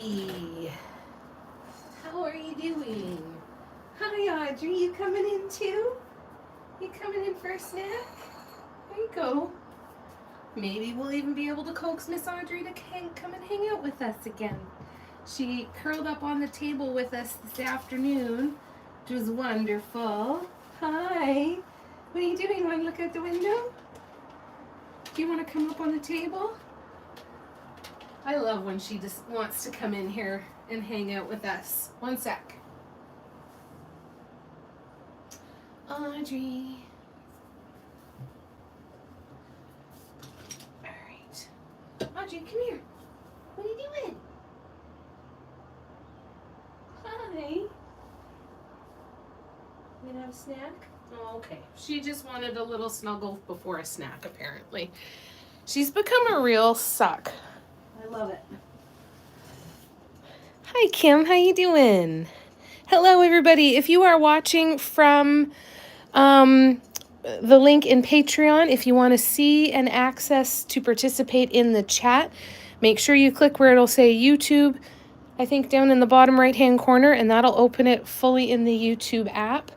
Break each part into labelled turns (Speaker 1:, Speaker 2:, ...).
Speaker 1: Hey, how are you doing? Hi, Audrey. You coming in too? You coming in for a snack? There you go. Maybe we'll even be able to coax Miss Audrey to come and hang out with us again. She curled up on the table with us this afternoon, which was wonderful. Hi. What are you doing? Want to look out the window? Do you want to come up on the table? I love when she just wants to come in here and hang out with us. One sec. Audrey. All right. Audrey, come here. What are you doing? Hi. You gonna have a snack? Oh, okay. She just wanted a little snuggle before a snack, apparently. She's become a real suck. I love it. Hi, Kim. How you doing? Hello, everybody. If you are watching from the link in Patreon, if you want to see and access to participate in the chat, make sure you click where it'll say YouTube, I think down in the bottom right-hand corner, and that'll open it fully in the YouTube app.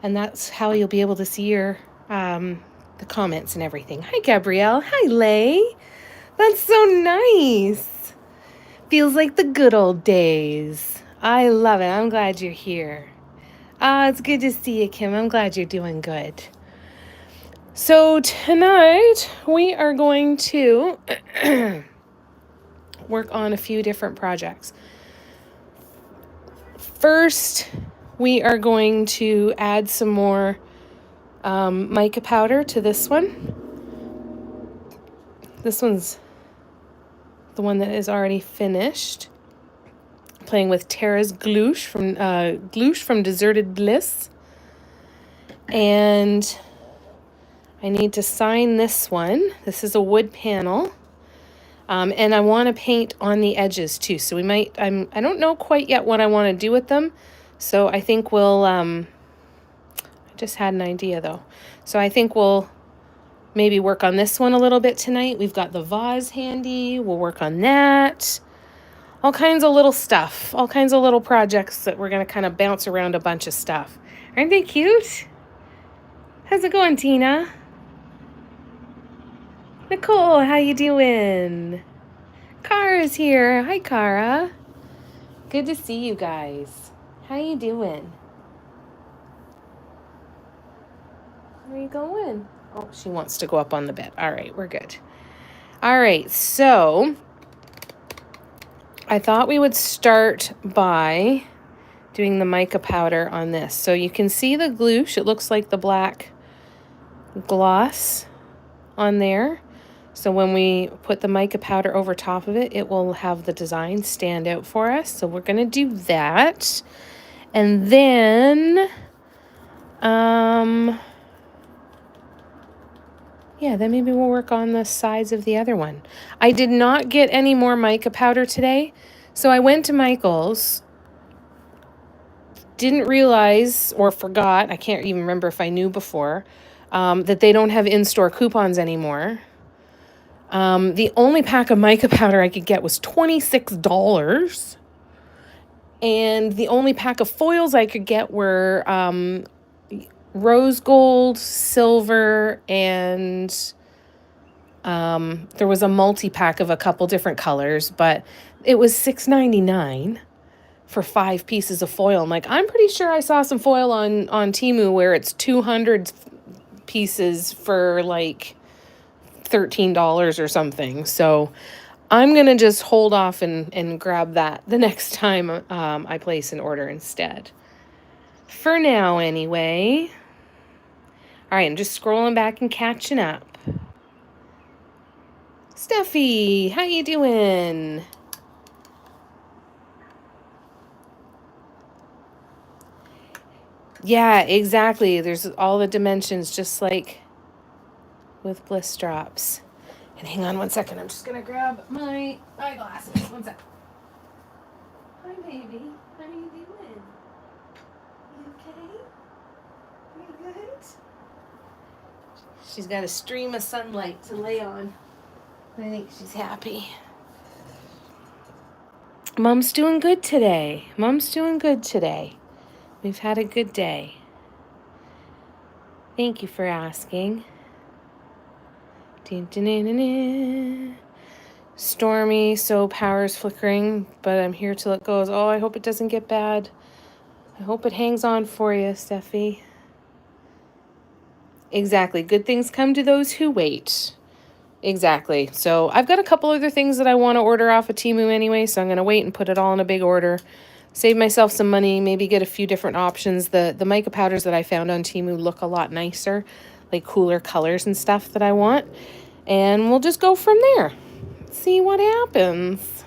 Speaker 1: And that's how you'll be able to see your the comments and everything. Hi, Gabrielle. Hi, Lay. That's so nice. Feels like the good old days. I love it. I'm glad you're here. It's good to see you, Kim. I'm glad you're doing good. So tonight we are going to work on a few different projects. First, we are going to add some more mica powder to this one. This one's the one that is already finished. Playing with Tara's Glouche from Deserted Bliss. And I need to sign this one. This is a wood panel. And I want to paint on the edges too. So we might, I don't know quite yet what I want to do with them. So I think we'll, I just had an idea though. So I think we'll maybe work on this one a little bit tonight. We've got the vase handy. We'll work on that. All kinds of little stuff. All kinds of little projects that we're going to kind of bounce around a bunch of stuff. Aren't they cute? How's it going, Tina? Nicole, how you doing? Kara's here. Hi, Kara. Good to see you guys. How you doing? Where are you going? Oh, she wants to go up on the bed. All right, we're good. All right, so I thought we would start by doing the mica powder on this. So you can see the glouche. It looks like the black gloss on there. So when we put the mica powder over top of it, it will have the design stand out for us. So we're going to do that. And then, yeah, then maybe we'll work on the sides of the other one. I did not get any more mica powder today. So I went to Michael's, didn't realize or forgot, I can't even remember if I knew before, that they don't have in-store coupons anymore. The only pack of mica powder I could get was $26. And the only pack of foils I could get were rose gold, silver, and there was a multi-pack of a couple different colors, but it was $6.99 for 5 pieces of foil. I'm like, I'm pretty sure I saw some foil on Temu where it's 200 pieces for like $13 or something. So I'm going to just hold off and grab that the next time I place an order instead. For now, anyway. All right, I'm just scrolling back and catching up. Steffi, how you doing? Yeah, exactly. There's all the dimensions, just like with bliss drops. And hang on one second. I'm just going to grab my eyeglasses. One sec. Hi, baby. How are you doing? You okay? You good? She's got a stream of sunlight to lay on. I think she's happy. Mom's doing good today. Mom's doing good today. We've had a good day. Thank you for asking. Stormy, so power's flickering, but I'm here till it goes. Oh, I hope it doesn't get bad. I hope it hangs on for you, Steffi. Exactly. Good things come to those who wait. Exactly. So I've got a couple other things that I want to order off of Temu anyway, so I'm going to wait and put it all in a big order. Save myself some money, maybe get a few different options. The mica powders that I found on Temu look a lot nicer, like cooler colors and stuff that I want. And we'll just go from there. See what happens.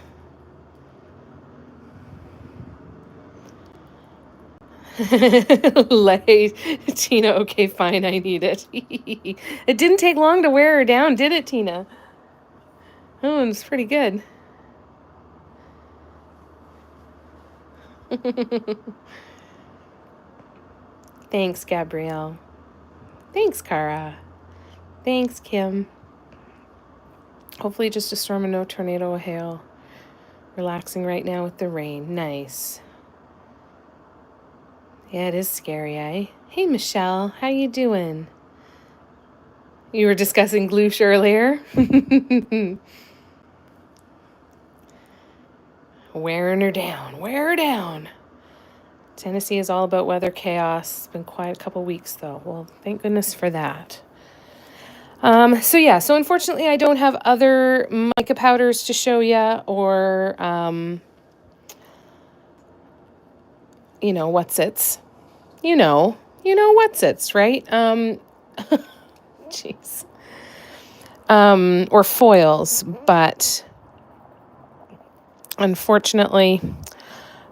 Speaker 1: Like, Tina, okay, fine, I need it. It didn't take long to wear her down, did it, Tina? Oh, it's pretty good. Thanks, Gabrielle. Thanks, Cara. Thanks, Kim. Hopefully just a storm and no tornado or hail. Relaxing right now with the rain. Nice. Yeah, it is scary, eh? Hey, Michelle. How you doing? You were discussing gloosh earlier? Wearing her down. Wear her down. Tennessee is all about weather chaos. It's been quiet a couple weeks, though. Well, thank goodness for that. So unfortunately I don't have other mica powders to show you or, what's-its. You know what's-its, right? Jeez. Or foils, but unfortunately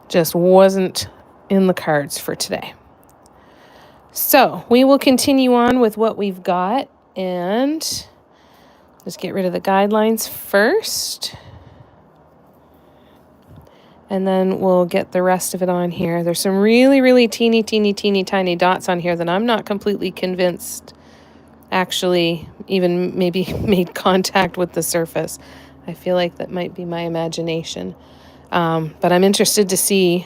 Speaker 1: just wasn't in the cards for today. So we will continue on with what we've got and just get rid of the guidelines first. And then we'll get the rest of it on here. There's some really, really teeny tiny dots on here that I'm not completely convinced actually even maybe made contact with the surface. I feel like that might be my imagination. But I'm interested to see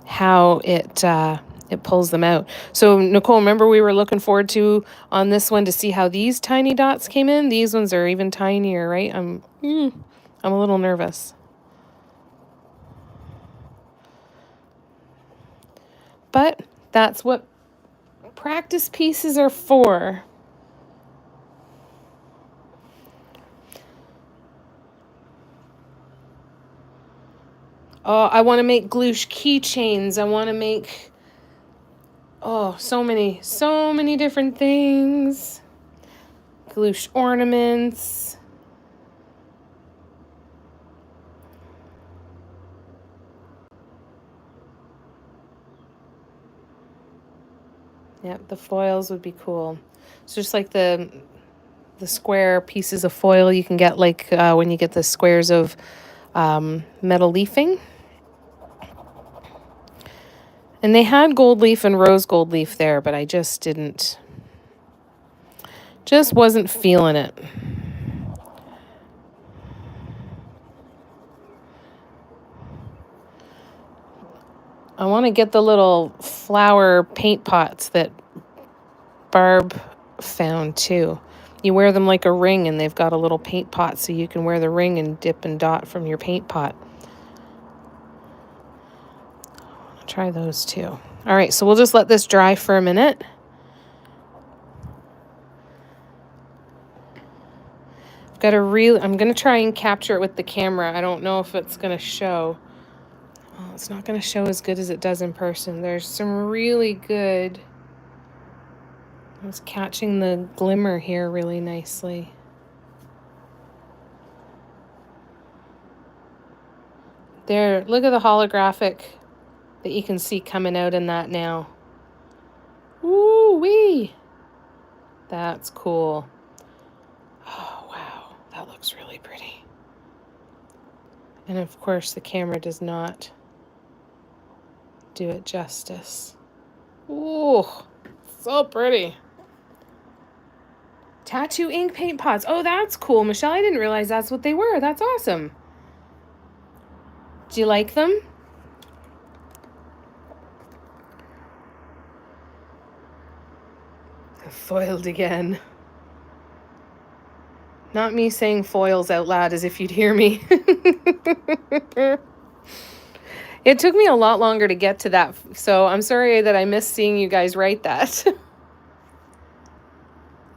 Speaker 1: how it pulls them out. So Nicole, remember we were looking forward to on this one to see how these tiny dots came in? These ones are even tinier, right? I'm a little nervous. But that's what practice pieces are for. Oh, I want to make gloosh keychains. I want to make, so many different things. Gloosh ornaments. Yep, the foils would be cool. It's just like the square pieces of foil you can get like when you get the squares of metal leafing. And they had gold leaf and rose gold leaf there, but I just wasn't feeling it. I want to get the little flower paint pots that Barb found too. You wear them like a ring and they've got a little paint pot so you can wear the ring and dip and dot from your paint pot. I'll try those too. All right, so we'll just let this dry for a minute. I'm going to try and capture it with the camera. I don't know if it's going to show. Oh, it's not going to show as good as it does in person. There's some really good... I was catching the glimmer here really nicely. There, look at the holographic that you can see coming out in that now. Woo-wee! That's cool. Oh, wow. That looks really pretty. And of course, the camera does not do it justice. Ooh, so pretty. Tattoo ink paint pots. Oh, that's cool, Michelle. I didn't realize that's what they were. That's awesome. Do you like them? Foiled again. Not me saying foils out loud as if you'd hear me. It took me a lot longer to get to that, so I'm sorry that I missed seeing you guys write that.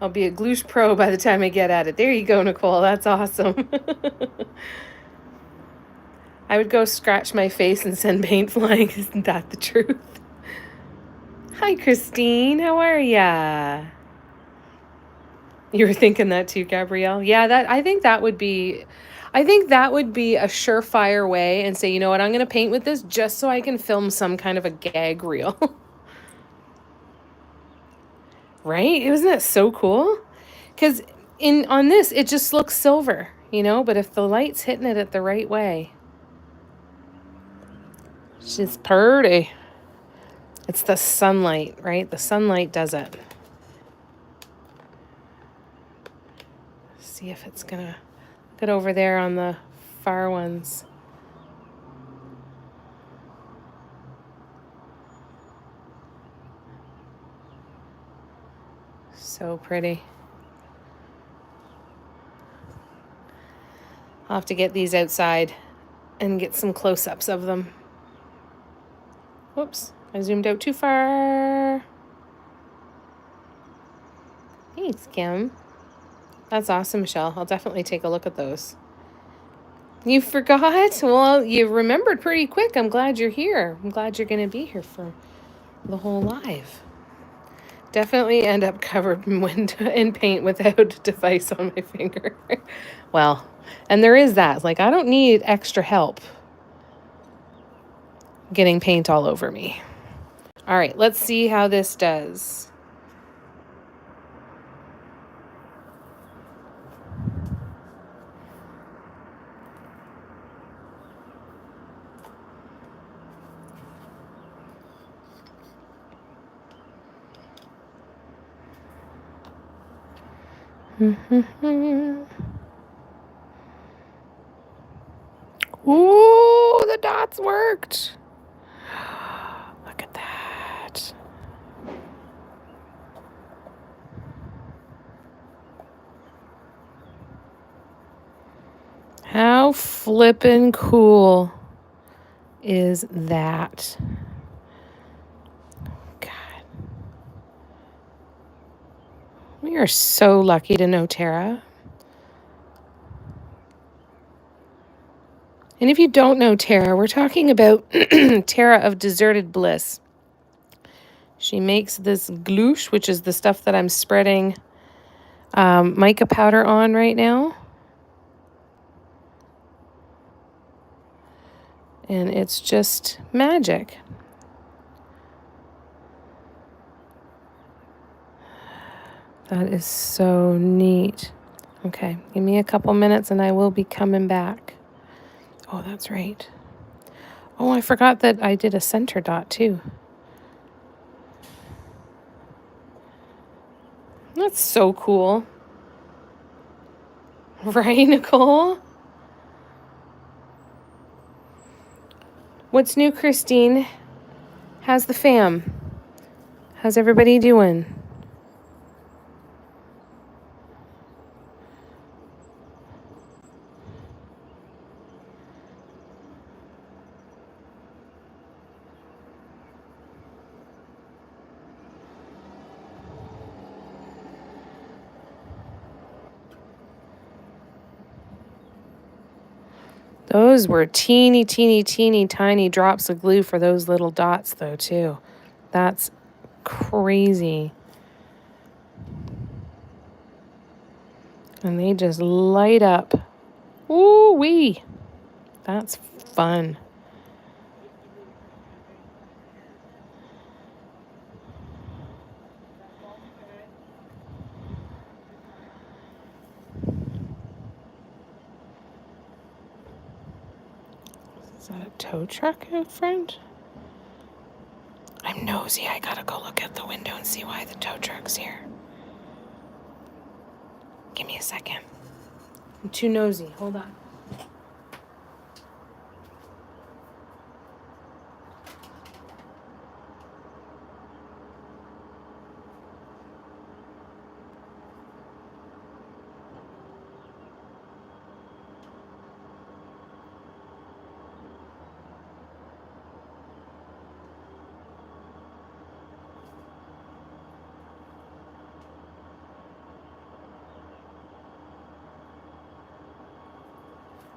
Speaker 1: I'll be a Gloosh Pro by the time I get at it. There you go, Nicole. That's awesome. I would go scratch my face and send paint flying. Isn't that the truth? Hi, Christine. How are ya? You were thinking that too, Gabrielle? Yeah, I think that would be a surefire way and say, you know what, I'm going to paint with this just so I can film some kind of a gag reel. Right? Isn't that so cool? Because on this, it just looks silver, you know, but if the light's hitting it at the right way, she's pretty. It's the sunlight, right? The sunlight does it. See if it's gonna get over there on the far ones. So pretty. I'll have to get these outside and get some close-ups of them. Whoops, I zoomed out too far. Thanks, Kim. That's awesome, Michelle. I'll definitely take a look at those. You forgot? Well, you remembered pretty quick. I'm glad you're here. I'm glad you're going to be here for the whole live. Definitely end up covered in paint without a device on my finger. Well, and there is that. Like, I don't need extra help getting paint all over me. All right, let's see how this does. Ooh, the dots worked. Look at that. How flippin' cool is that? God. We are so lucky to know Tara. And if you don't know Tara, we're talking about Tara of Deserted Bliss. She makes this gloosh, which is the stuff that I'm spreading mica powder on right now. And it's just magic. That is so neat. Okay, give me a couple minutes and I will be coming back. Oh, that's right. Oh, I forgot that I did a center dot too. That's so cool. Right, Nicole? What's new, Christine? How's the fam? How's everybody doing? Those were teeny, teeny, teeny, tiny drops of glue for those little dots, though, too. That's crazy. And they just light up. Ooh-wee. That's fun. Is that a tow truck out front? I'm nosy. I gotta go look out the window and see why the tow truck's here. Give me a second. I'm too nosy. Hold on.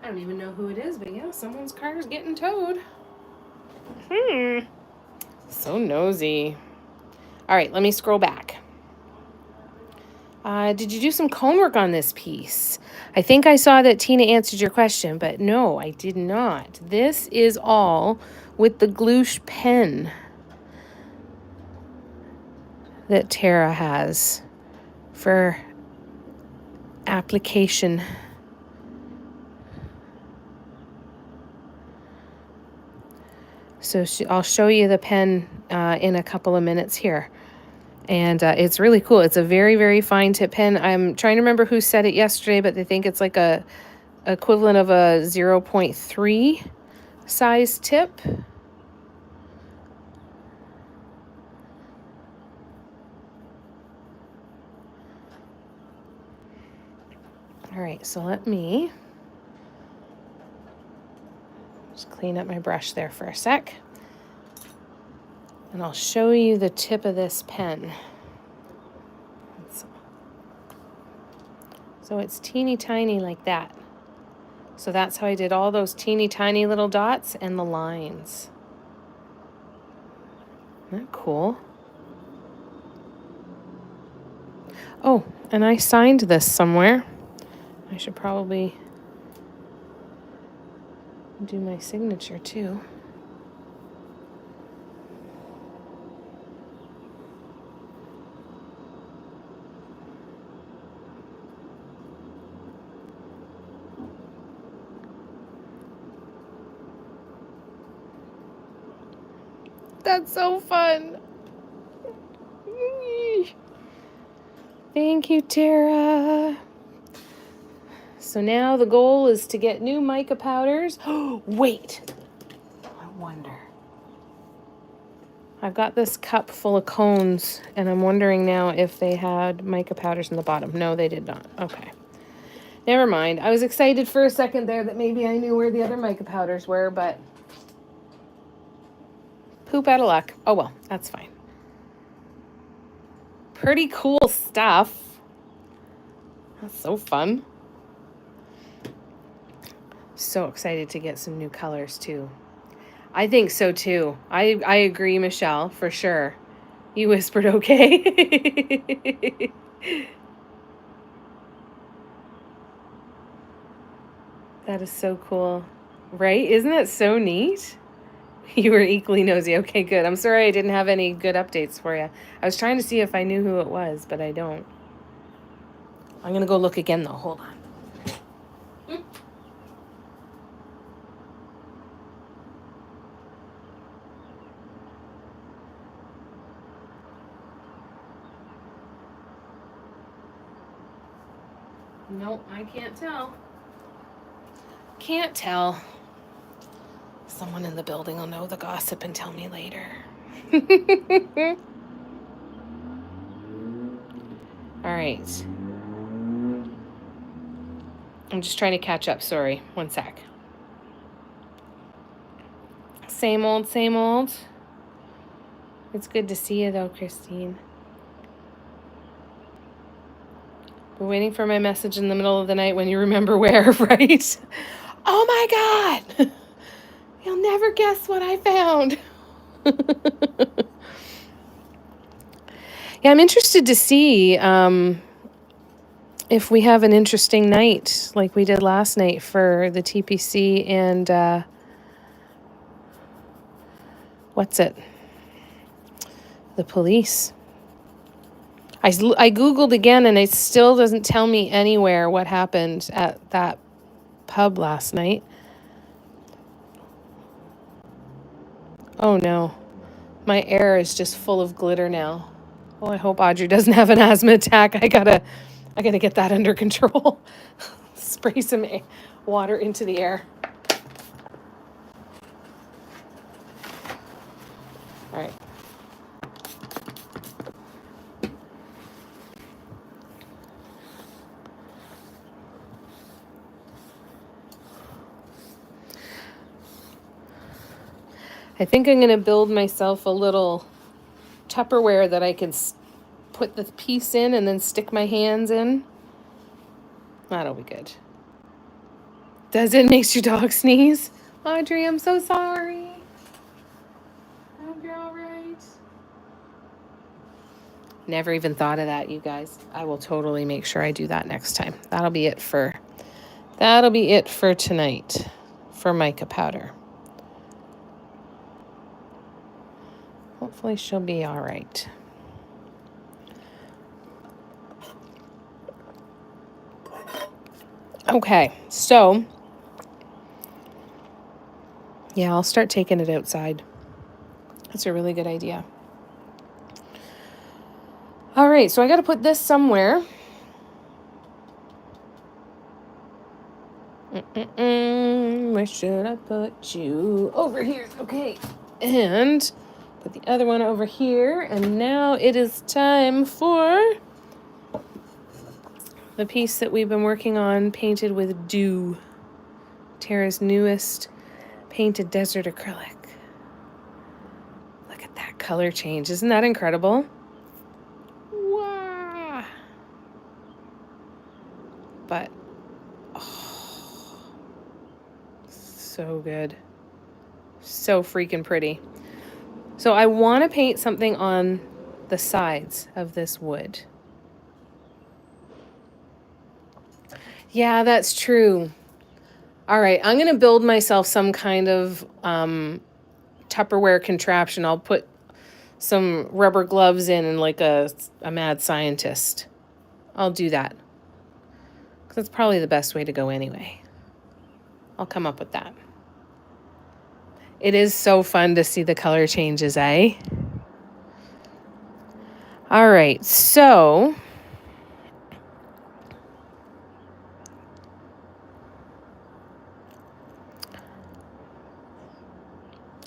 Speaker 1: I don't even know who it is, but yeah, someone's car is getting towed. So nosy. All right, let me scroll back. Did you do some cone work on this piece? I think I saw that Tina answered your question, but no, I did not. This is all with the glouche pen that Tara has for application. So I'll show you the pen in a couple of minutes here. And it's really cool. It's a very, very fine tip pen. I'm trying to remember who said it yesterday, but they think it's like a equivalent of a 0.3 size tip. All right, so let me just clean up my brush there for a sec. And I'll show you the tip of this pen. So it's teeny tiny like that. So that's how I did all those teeny tiny little dots and the lines. Isn't that cool? Oh, and I signed this somewhere. I should probably do my signature too. That's so fun. Thank you, Tara. So now the goal is to get new mica powders. Oh, wait. I wonder. I've got this cup full of cones, and I'm wondering now if they had mica powders in the bottom. No, they did not. Okay. Never mind. I was excited for a second there that maybe I knew where the other mica powders were, but poop out of luck. Oh, well, that's fine. Pretty cool stuff. That's so fun. So excited to get some new colors, too. I think so, too. I agree, Michelle, for sure. You whispered, okay. That is so cool. Right? Isn't that so neat? You were equally nosy. Okay, good. I'm sorry I didn't have any good updates for you. I was trying to see if I knew who it was, but I don't. I'm going to go look again, though. Hold on. Nope, I can't tell. Can't tell. Someone in the building will know the gossip and tell me later. All right. I'm just trying to catch up. Sorry. One sec. Same old, same old. It's good to see you, though, Christine. We're waiting for my message in the middle of the night when you remember where, right? Oh my God! You'll never guess what I found. Yeah, I'm interested to see if we have an interesting night like we did last night for the TPC and what's it? The police. I Googled again and it still doesn't tell me anywhere what happened at that pub last night. Oh no. My air is just full of glitter now. Oh, I hope Audrey doesn't have an asthma attack. I gotta get that under control. Spray some water into the air. All right. I think I'm going to build myself a little Tupperware that I can put the piece in and then stick my hands in. That'll be good. Does it make your dog sneeze? Audrey, I'm so sorry. I hope you're all right. Never even thought of that, you guys. I will totally make sure I do that next time. That'll be it for tonight for mica powder. Hopefully she'll be all right. Okay, so yeah, I'll start taking it outside. That's a really good idea. All right, so I got to put this somewhere. Where should I put you? Over here. Okay. And put the other one over here. And now it is time for the piece that we've been working on, painted with Dew. Tara's newest painted desert acrylic. Look at that color change. Isn't that incredible? Wow. But, oh, so good. So freaking pretty. So I want to paint something on the sides of this wood. Yeah, that's true. All right, I'm going to build myself some kind of Tupperware contraption. I'll put some rubber gloves in and like a mad scientist. I'll do that. 'Cause that's probably the best way to go anyway. I'll come up with that. It is so fun to see the color changes, eh? All right, so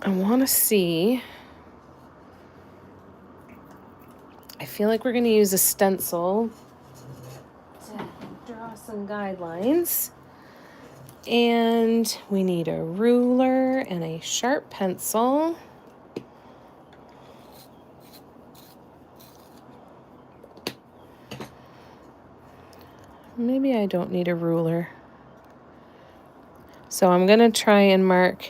Speaker 1: I want to see. I feel like we're going to use a stencil to draw some guidelines. And we need a ruler and a sharp pencil. Maybe I don't need a ruler. So I'm going to try and mark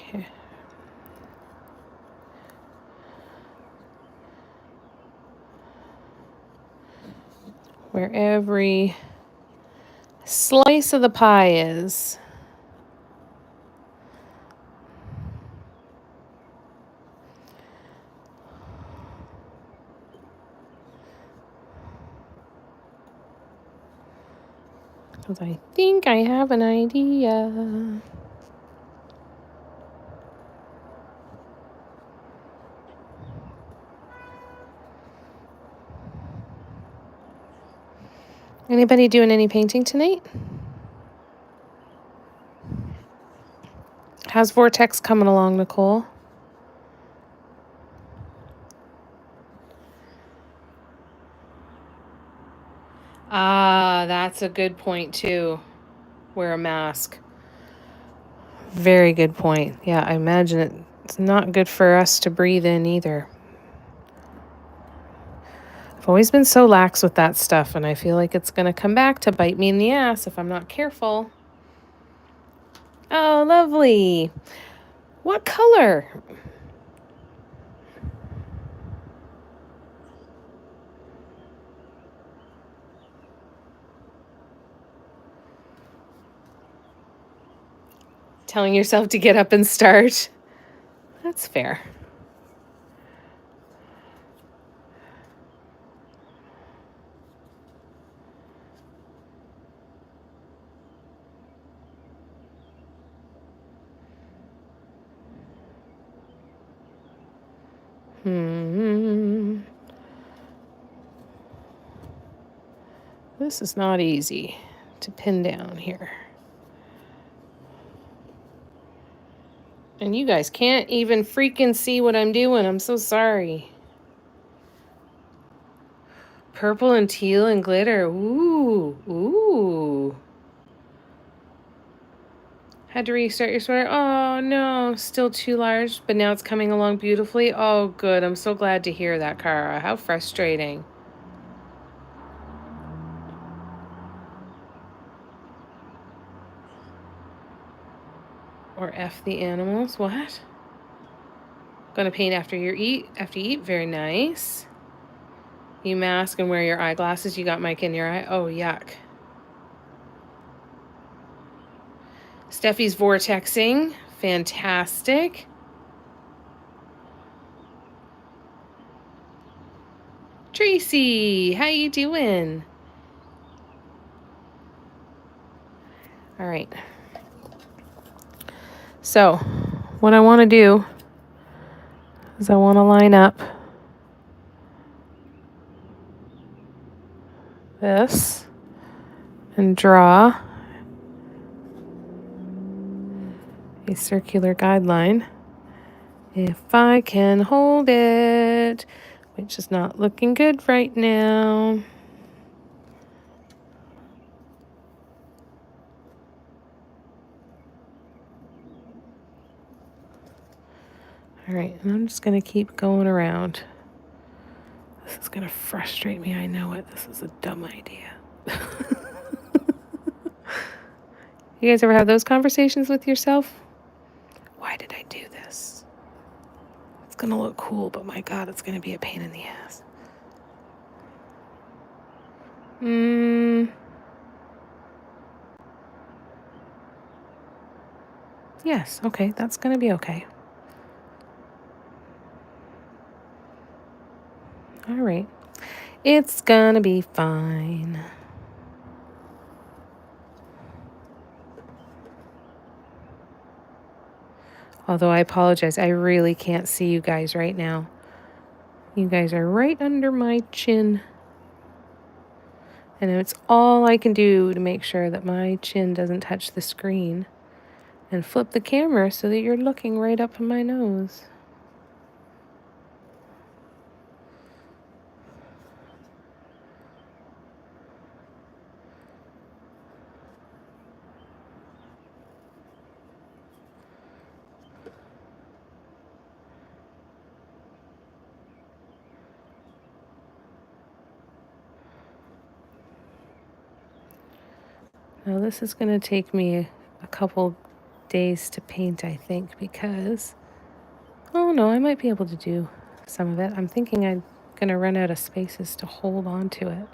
Speaker 1: where every slice of the pie is. Because I think I have an idea. Anybody doing any painting tonight? How's Vortex coming along, Nicole? Ah, that's a good point too. Wear a mask. Very good point. Yeah, I imagine it's not good for us to breathe in either. I've always been so lax with that stuff, and I feel like it's going to come back to bite me in the ass if I'm not careful. Oh, lovely. What color? Telling yourself to get up and start. That's fair. This is not easy to pin down here. And you guys can't even freaking see what I'm doing. I'm so sorry. Purple and teal and glitter. Ooh, ooh. Had to restart your sweater. Oh, no, still too large, but now it's coming along beautifully. Oh, good. I'm so glad to hear that, Cara. How frustrating. Or F the animals. What? Gonna paint after you eat. After you eat. Very nice. You mask and wear your eyeglasses. You got Mike in your eye. Oh, yuck. Steffi's vortexing. Fantastic. Tracy, how you doing? All right. So, what I want to do is I want to line up this and draw a circular guideline if I can hold it, which is not looking good right now. All right, and I'm just going to keep going around. This is going to frustrate me. I know it. This is a dumb idea. You guys ever have those conversations with yourself? Why did I do this? It's going to look cool, but my God, it's going to be a pain in the ass. Yes, okay, that's going to be okay. All right. It's going to be fine. Although I apologize, I really can't see you guys right now. You guys are right under my chin. And it's all I can do to make sure that my chin doesn't touch the screen. And flip the camera so that you're looking right up in my nose. Now this is going to take me a couple days to paint, I think, because... Oh no, I might be able to do some of it. I'm thinking I'm going to run out of spaces to hold on to it.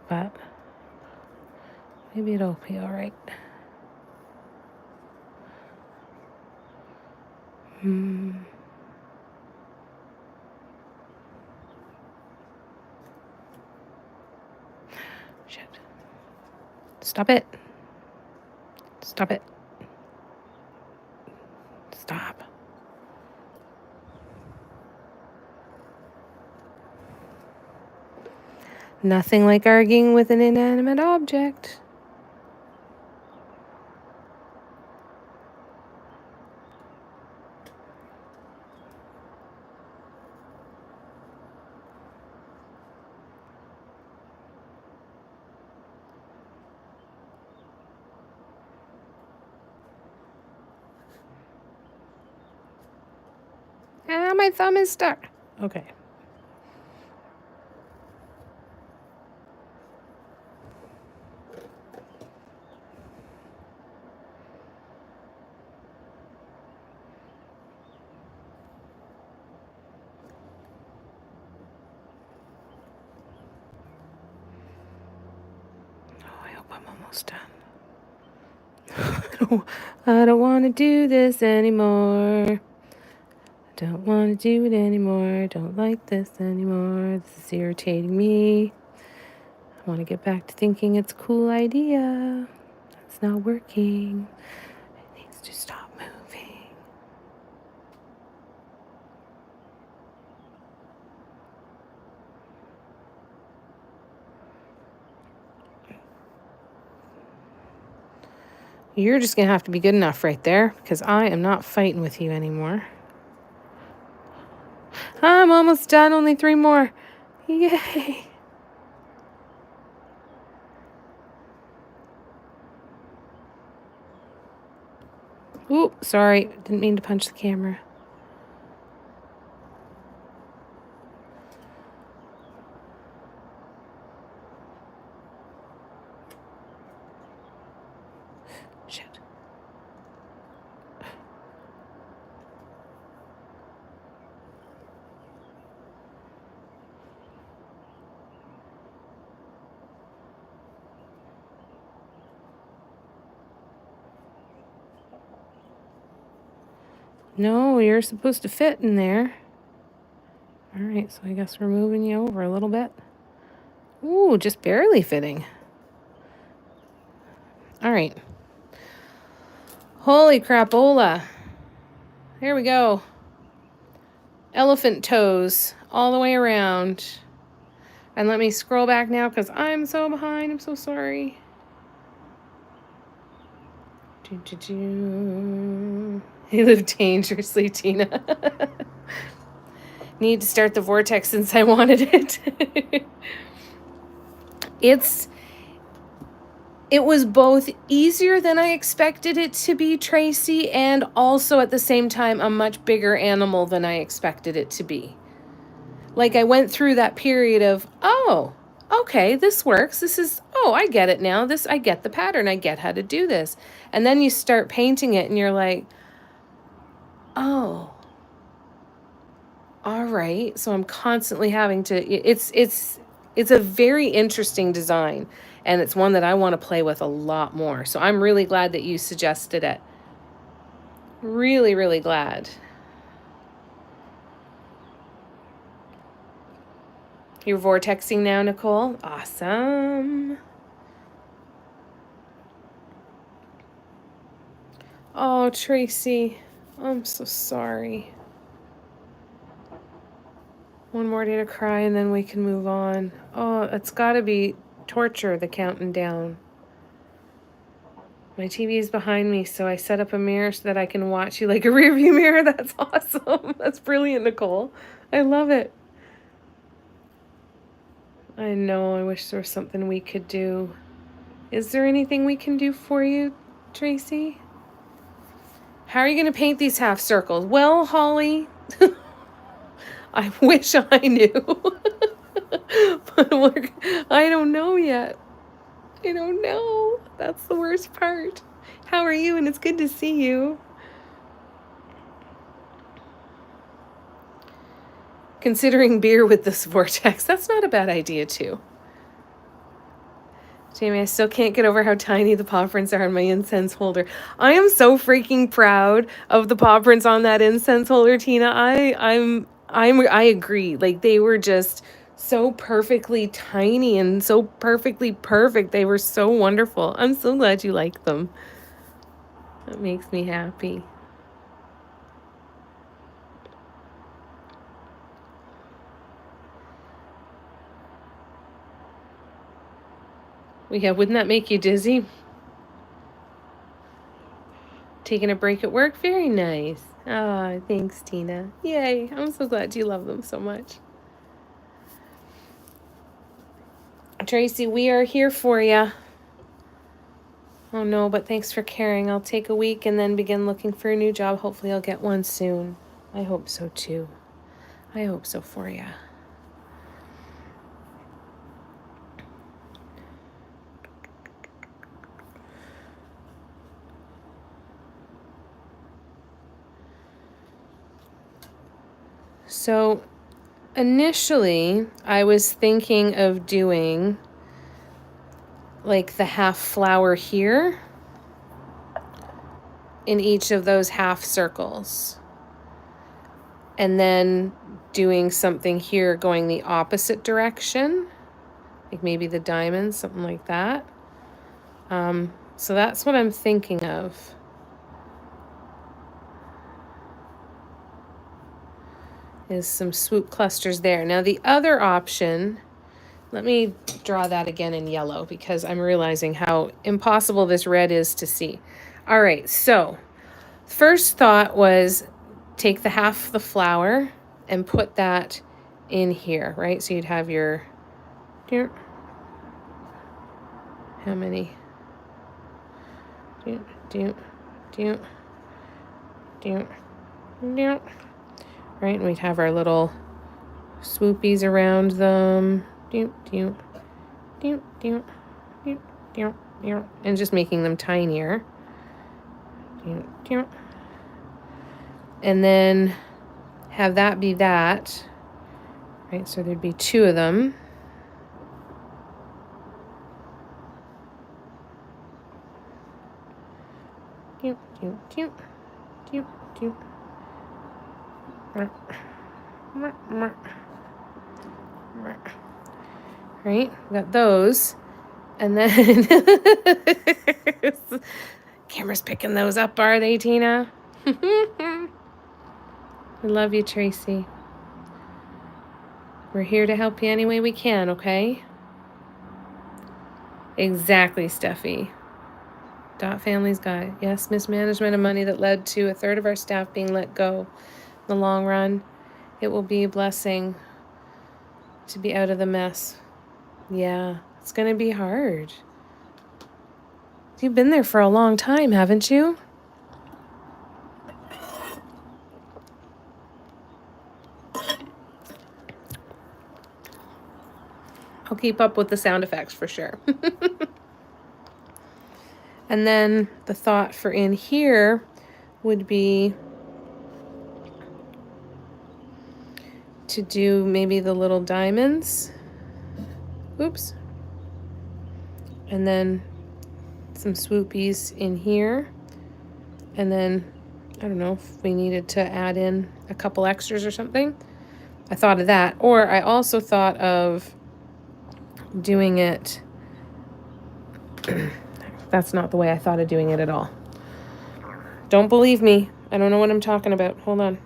Speaker 1: But maybe it'll be all right. Shit. Stop it. Stop it. Stop. Nothing like arguing with an inanimate object. Ah, my thumb is stuck. Okay. Oh, I hope I'm almost done. I don't want to do this anymore. Don't want to do it anymore. Don't like this anymore. This is irritating me. I want to get back to thinking it's a cool idea. It's not working. It needs to stop moving. You're just going to have to be good enough right there because I am not fighting with you anymore. I'm almost done. Only 3 more. Yay. Ooh, sorry. Didn't mean to punch the camera. Shit. No, you're supposed to fit in there. All right, so I guess we're moving you over a little bit. Ooh, just barely fitting. All right. Holy crapola. There we go. Elephant toes all the way around. And let me scroll back now because I'm so behind. I'm so sorry. He lived dangerously, Tina. Need to start the vortex since I wanted it. It was both easier than I expected it to be, Tracy, and also at the same time a much bigger animal than I expected it to be. Like I went through that period of, oh, okay, this works. This is, oh, I get it now. I get the pattern. I get how to do this. And then you start painting it and you're like, oh, all right. So I'm constantly having to, it's a very interesting design, and it's one that I want to play with a lot more. So I'm really glad that you suggested it. Really, really glad. You're vortexing now, Nicole? Awesome. Oh, Tracy, I'm so sorry. One more day to cry and then we can move on. Oh, it's got to be torture, the counting down. My TV is behind me, so I set up a mirror so that I can watch you like a rearview mirror. That's awesome. That's brilliant, Nicole. I love it. I know, I wish there was something we could do. Is there anything we can do for you, Tracy? How are you going to paint these half circles? Well, Holly, I wish I knew. But I don't know yet. I don't know. That's the worst part. How are you? And it's good to see you. Considering beer with this vortex, that's not a bad idea, too. Jamie, I still can't get over how tiny the paw prints are on my incense holder. I am so freaking proud of the paw prints on that incense holder, Tina. I agree. Like, they were just so perfectly tiny and so perfectly perfect. They were so wonderful. I'm so glad you like them. That makes me happy. Well, yeah, wouldn't that make you dizzy? Taking a break at work? Very nice. Ah, thanks, Tina. Yay. I'm so glad you love them so much. Tracy, we are here for you. Oh no, but thanks for caring. I'll take a week and then begin looking for a new job. Hopefully I'll get one soon. I hope so too. I hope so for you. So initially I was thinking of doing like the half flower here in each of those half circles. And then doing something here going the opposite direction. Like maybe the diamonds, something like that. So that's what I'm thinking of. Is some swoop clusters there. Now the other option, let me draw that again in yellow because I'm realizing how impossible this red is to see. All right, so first thought was take the half the flower and put that in here, right? So you'd have your, how many? Right, and we'd have our little swoopies around them. And just making them tinier. And then have that be that. Right, so there'd be two of them. Right? We got those. And then camera's picking those up, are they, Tina? I love you, Tracy. We're here to help you any way we can, okay? Exactly, Steffi. Dot Family's Guide. Yes, mismanagement of money that led to a third of our staff being let go. In the long run, it will be a blessing to be out of the mess. Yeah, it's going to be hard. You've been there for a long time, haven't you? I'll keep up with the sound effects for sure. And then the thought for in here would be to do maybe the little diamonds. Oops. And then some swoopies in here. And then, I don't know if we needed to add in a couple extras or something. I thought of that. Or I also thought of doing it. That's not the way I thought of doing it at all. Don't believe me. I don't know what I'm talking about. Hold on.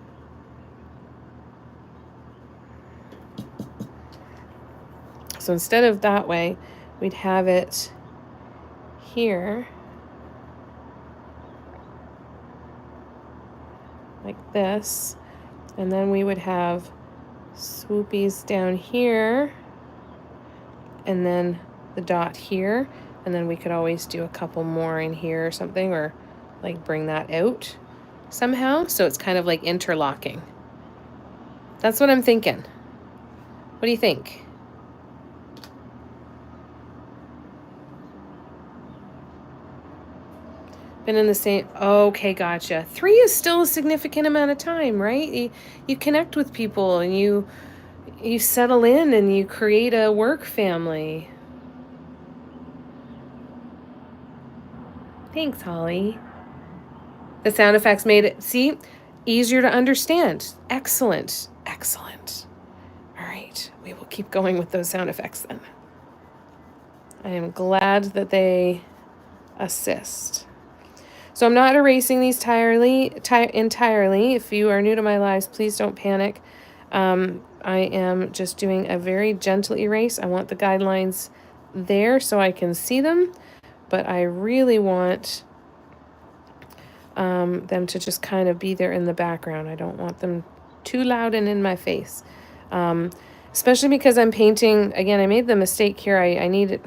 Speaker 1: So instead of that way, we'd have it here. Like this. And then we would have swoopies down here. And then the dot here. And then we could always do a couple more in here or something, or like bring that out somehow. So it's kind of like interlocking. That's what I'm thinking. What do you think? Been in the same, okay, gotcha. 3 is still a significant amount of time, right? You connect with people and you settle in and you create a work family. Thanks, Holly. The sound effects made it, see, easier to understand. Excellent. Excellent. All right, we will keep going with those sound effects then. I am glad that they assist. So I'm not erasing these entirely. If you are new to my lives, please don't panic. I am just doing a very gentle erase. I want the guidelines there so I can see them. But I really want them to just kind of be there in the background. I don't want them too loud and in my face. Especially because I'm painting, again, I made the mistake here. I need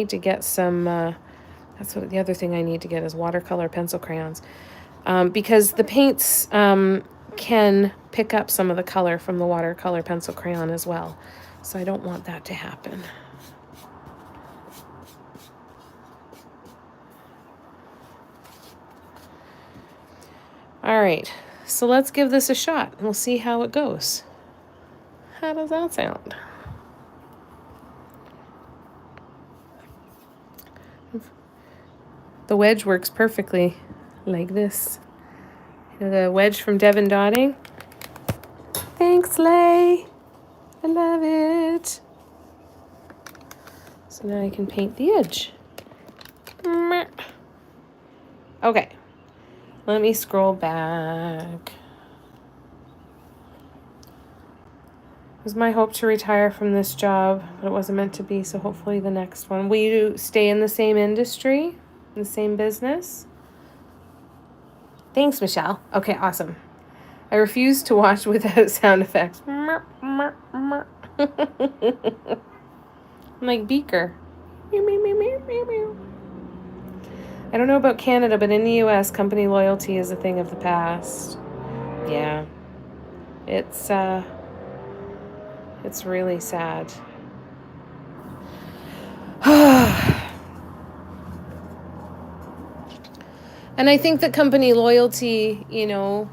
Speaker 1: to get some, that's what the other thing I need to get is watercolor pencil crayons. Because the paints can pick up some of the color from the watercolor pencil crayon as well. So I don't want that to happen. All right, so let's give this a shot. We'll see how it goes. How does that sound? The wedge works perfectly like this. You know, the wedge from Devon Dotting. Thanks, Lay. I love it. So now I can paint the edge. Okay. Let me scroll back. It was my hope to retire from this job, but it wasn't meant to be, so hopefully the next one. Will you stay in the same industry, in the same business? Thanks, Michelle. Okay, awesome. I refuse to watch without sound effects. I'm like Beaker. I don't know about Canada, but in the US, company loyalty is a thing of the past. Yeah. It's really sad. And I think that company loyalty, you know,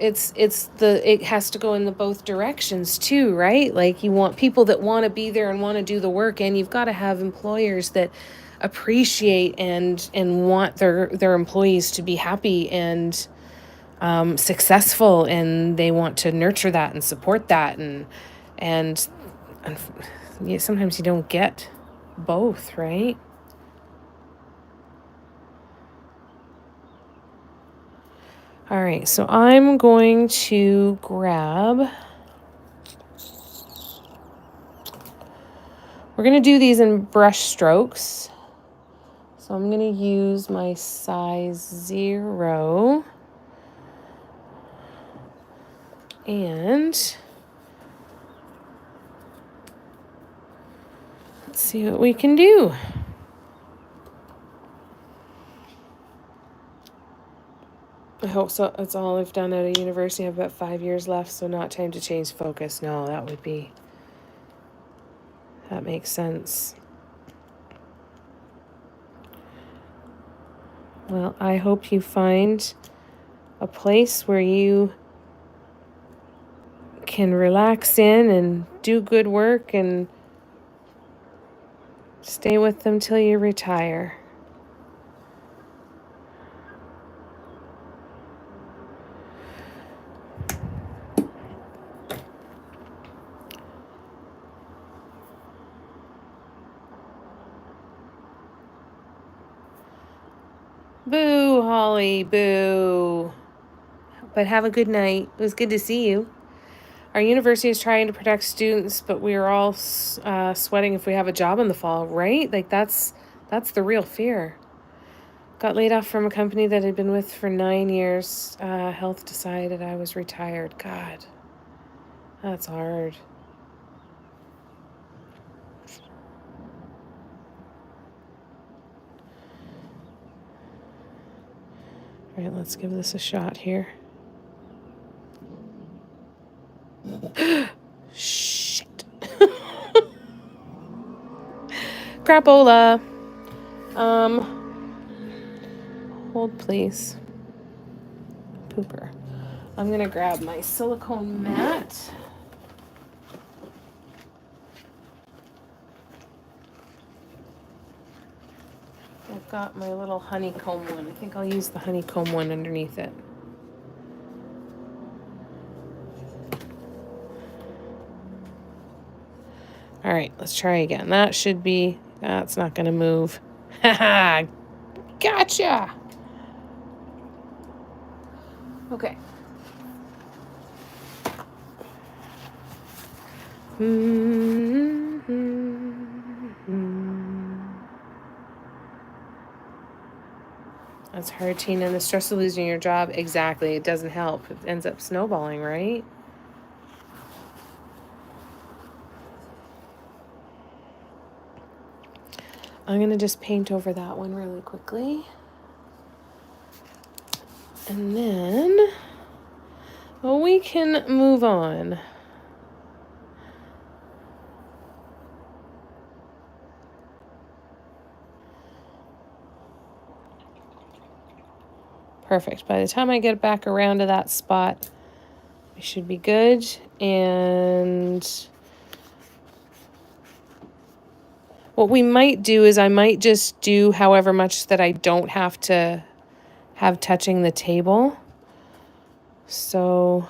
Speaker 1: it has to go in the both directions too, right? Like you want people that want to be there and want to do the work, and you've got to have employers that appreciate and want their employees to be happy and successful, and they want to nurture that and support that, and sometimes you don't get both, right? All right, so I'm going to grab, we're going to do these in brush strokes. So I'm going to use my size 0 and let's see what we can do. I hope so. That's all I've done at a university. I have about 5 years left, so not time to change focus. No, that makes sense. Well, I hope you find a place where you can relax in and do good work and stay with them till you retire. Boo, Holly, boo. But have a good night. It was good to see you. Our university is trying to protect students, but we are all sweating if we have a job in the fall, right? Like that's the real fear. Got laid off from a company that I'd been with for 9 years. Health decided I was retired. God, that's hard. All right, let's give this a shot here. Shit. Crapola. Hold please. Pooper. I'm gonna grab my silicone mat. I've got my little honeycomb one. I think I'll use the honeycomb one underneath it. All right, let's try again. That's not gonna move. Haha, gotcha. Okay. That's hard, Tina. And the stress of losing your job, exactly. It doesn't help. It ends up snowballing, right? I'm going to just paint over that one really quickly. And then we can move on. Perfect. By the time I get back around to that spot, we should be good. And what we might do is I might just do however much that I don't have to have touching the table. So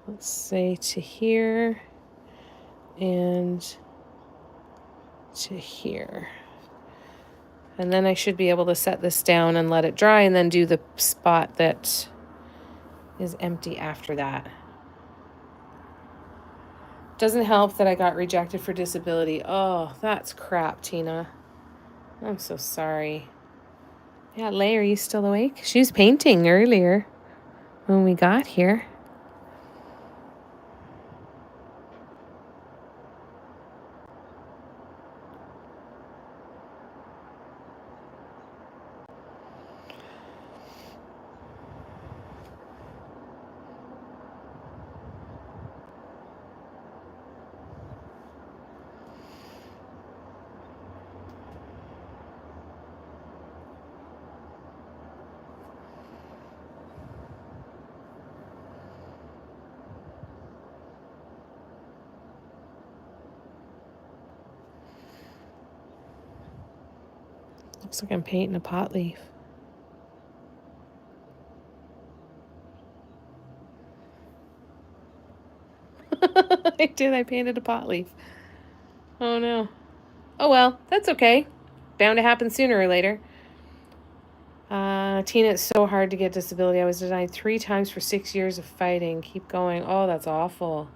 Speaker 1: let's say to here and to here. And then I should be able to set this down and let it dry and then do the spot that is empty after that. Doesn't help that I got rejected for disability. Oh, that's crap, Tina. I'm so sorry. Yeah, Leigh, are you still awake? She was painting earlier when we got here. Looks like I'm painting a pot leaf. I did. I painted a pot leaf. Oh, no. Oh, well, that's okay. Bound to happen sooner or later. Tina, it's so hard to get disability. I was denied 3 times for 6 years of fighting. Keep going. Oh, that's awful.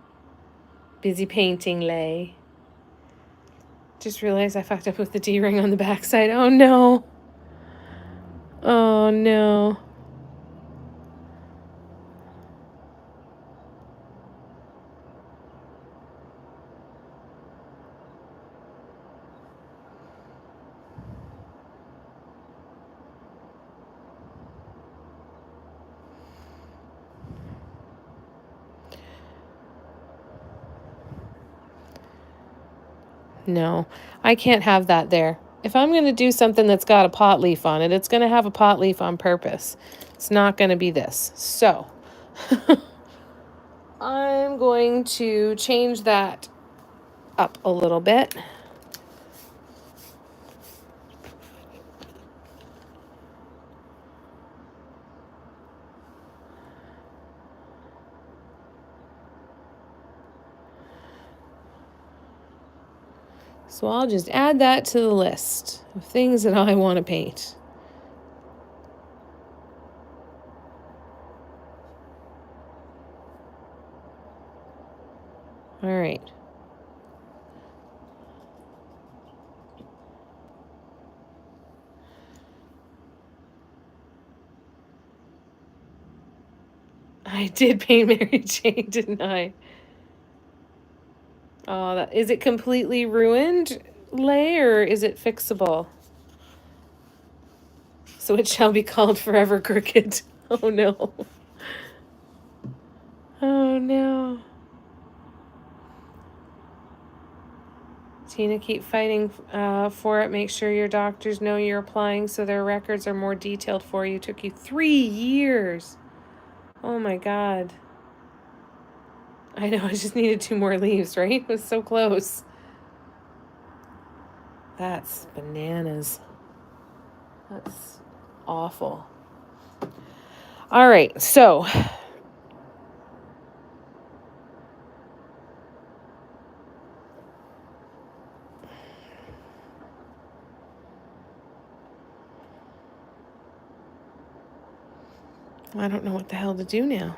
Speaker 1: Busy painting, Lay. Just realized I fucked up with the D-ring on the backside. Oh, no. Oh, no. No, I can't have that there. If I'm going to do something that's got a pot leaf on it, it's going to have a pot leaf on purpose. It's not going to be this. So I'm going to change that up a little bit. So I'll just add that to the list of things that I want to paint. All right. I did paint Mary Jane, didn't I? Oh, is it completely ruined, Lay, or is it fixable? So it shall be called Forever Crooked. Oh, no. Oh, no. Tina, keep fighting for it. Make sure your doctors know you're applying so their records are more detailed for you. Took you 3 years. Oh, my God. I know, I just needed 2 more leaves, right? It was so close. That's bananas. That's awful. All right, so I don't know what the hell to do now.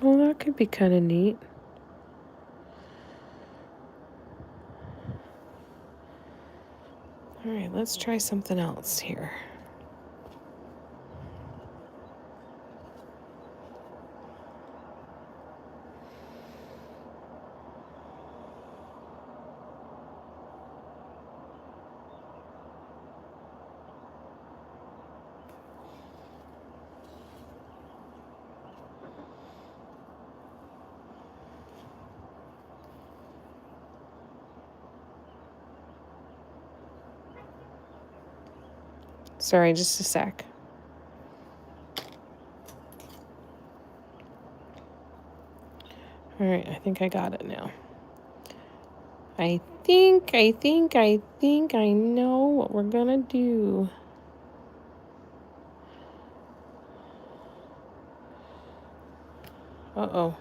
Speaker 1: Well, that could be kind of neat. All right, let's try something else here. Sorry, just a sec. All right, I think I got it now. I think I know what we're gonna do. Uh-oh.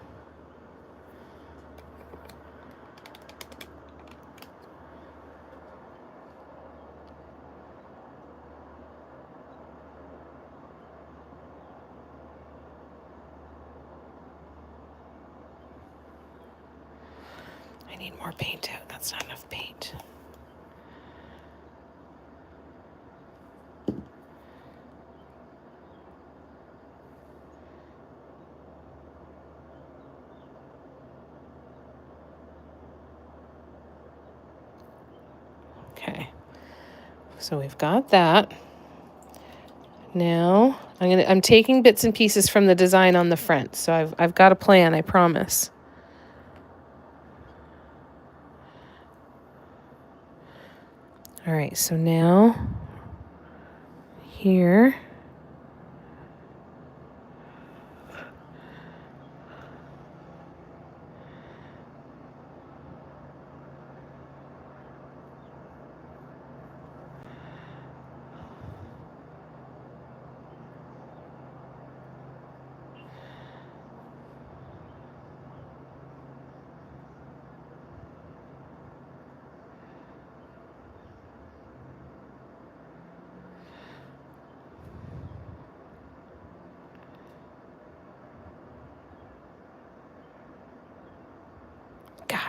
Speaker 1: I need more paint out. That's not enough paint. Okay. So we've got that. Now I'm taking bits and pieces from the design on the front. So I've got a plan, I promise. All right, so now here.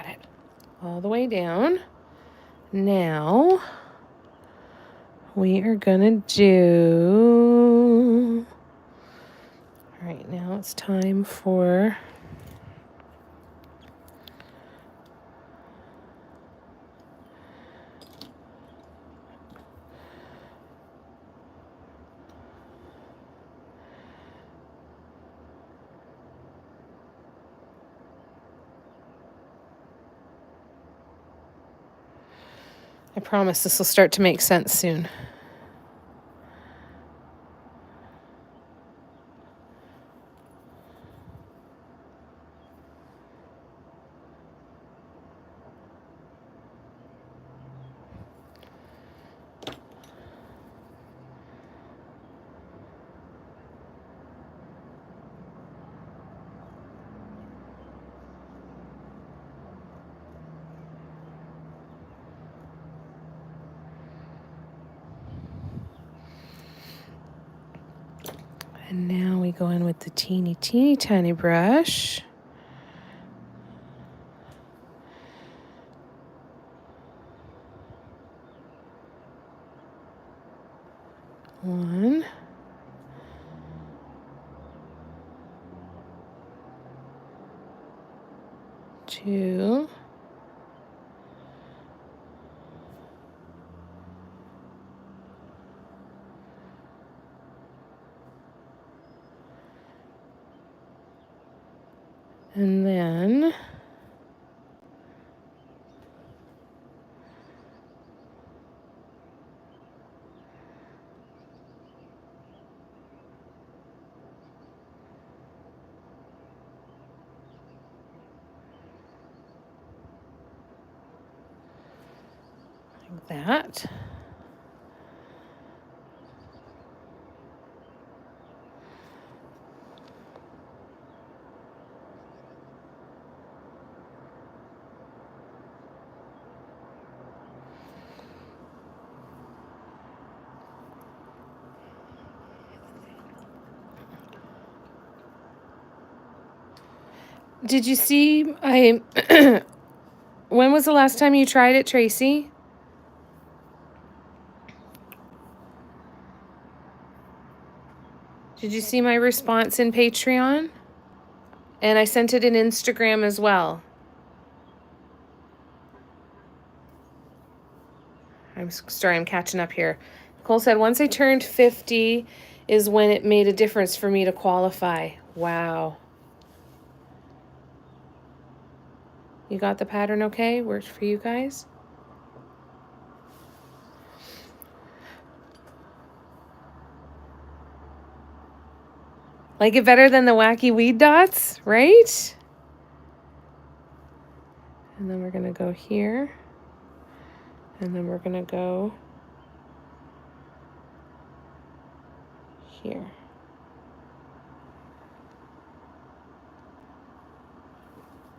Speaker 1: it. All the way down. Now, we are going to do... All right, now it's time for... I promise this will start to make sense soon. And now we go in with the teeny tiny brush. One. Two. And then like that. Did you see when was the last time you tried it, Tracy? Did you see my response in Patreon? And I sent it in Instagram as well. I'm sorry, I'm catching up here. Nicole said, once I turned 50 is when it made a difference for me to qualify. Wow. You got the pattern okay? Worked for you guys? Like it better than the wacky weed dots, right? And then we're going to go here. And then we're going to go here.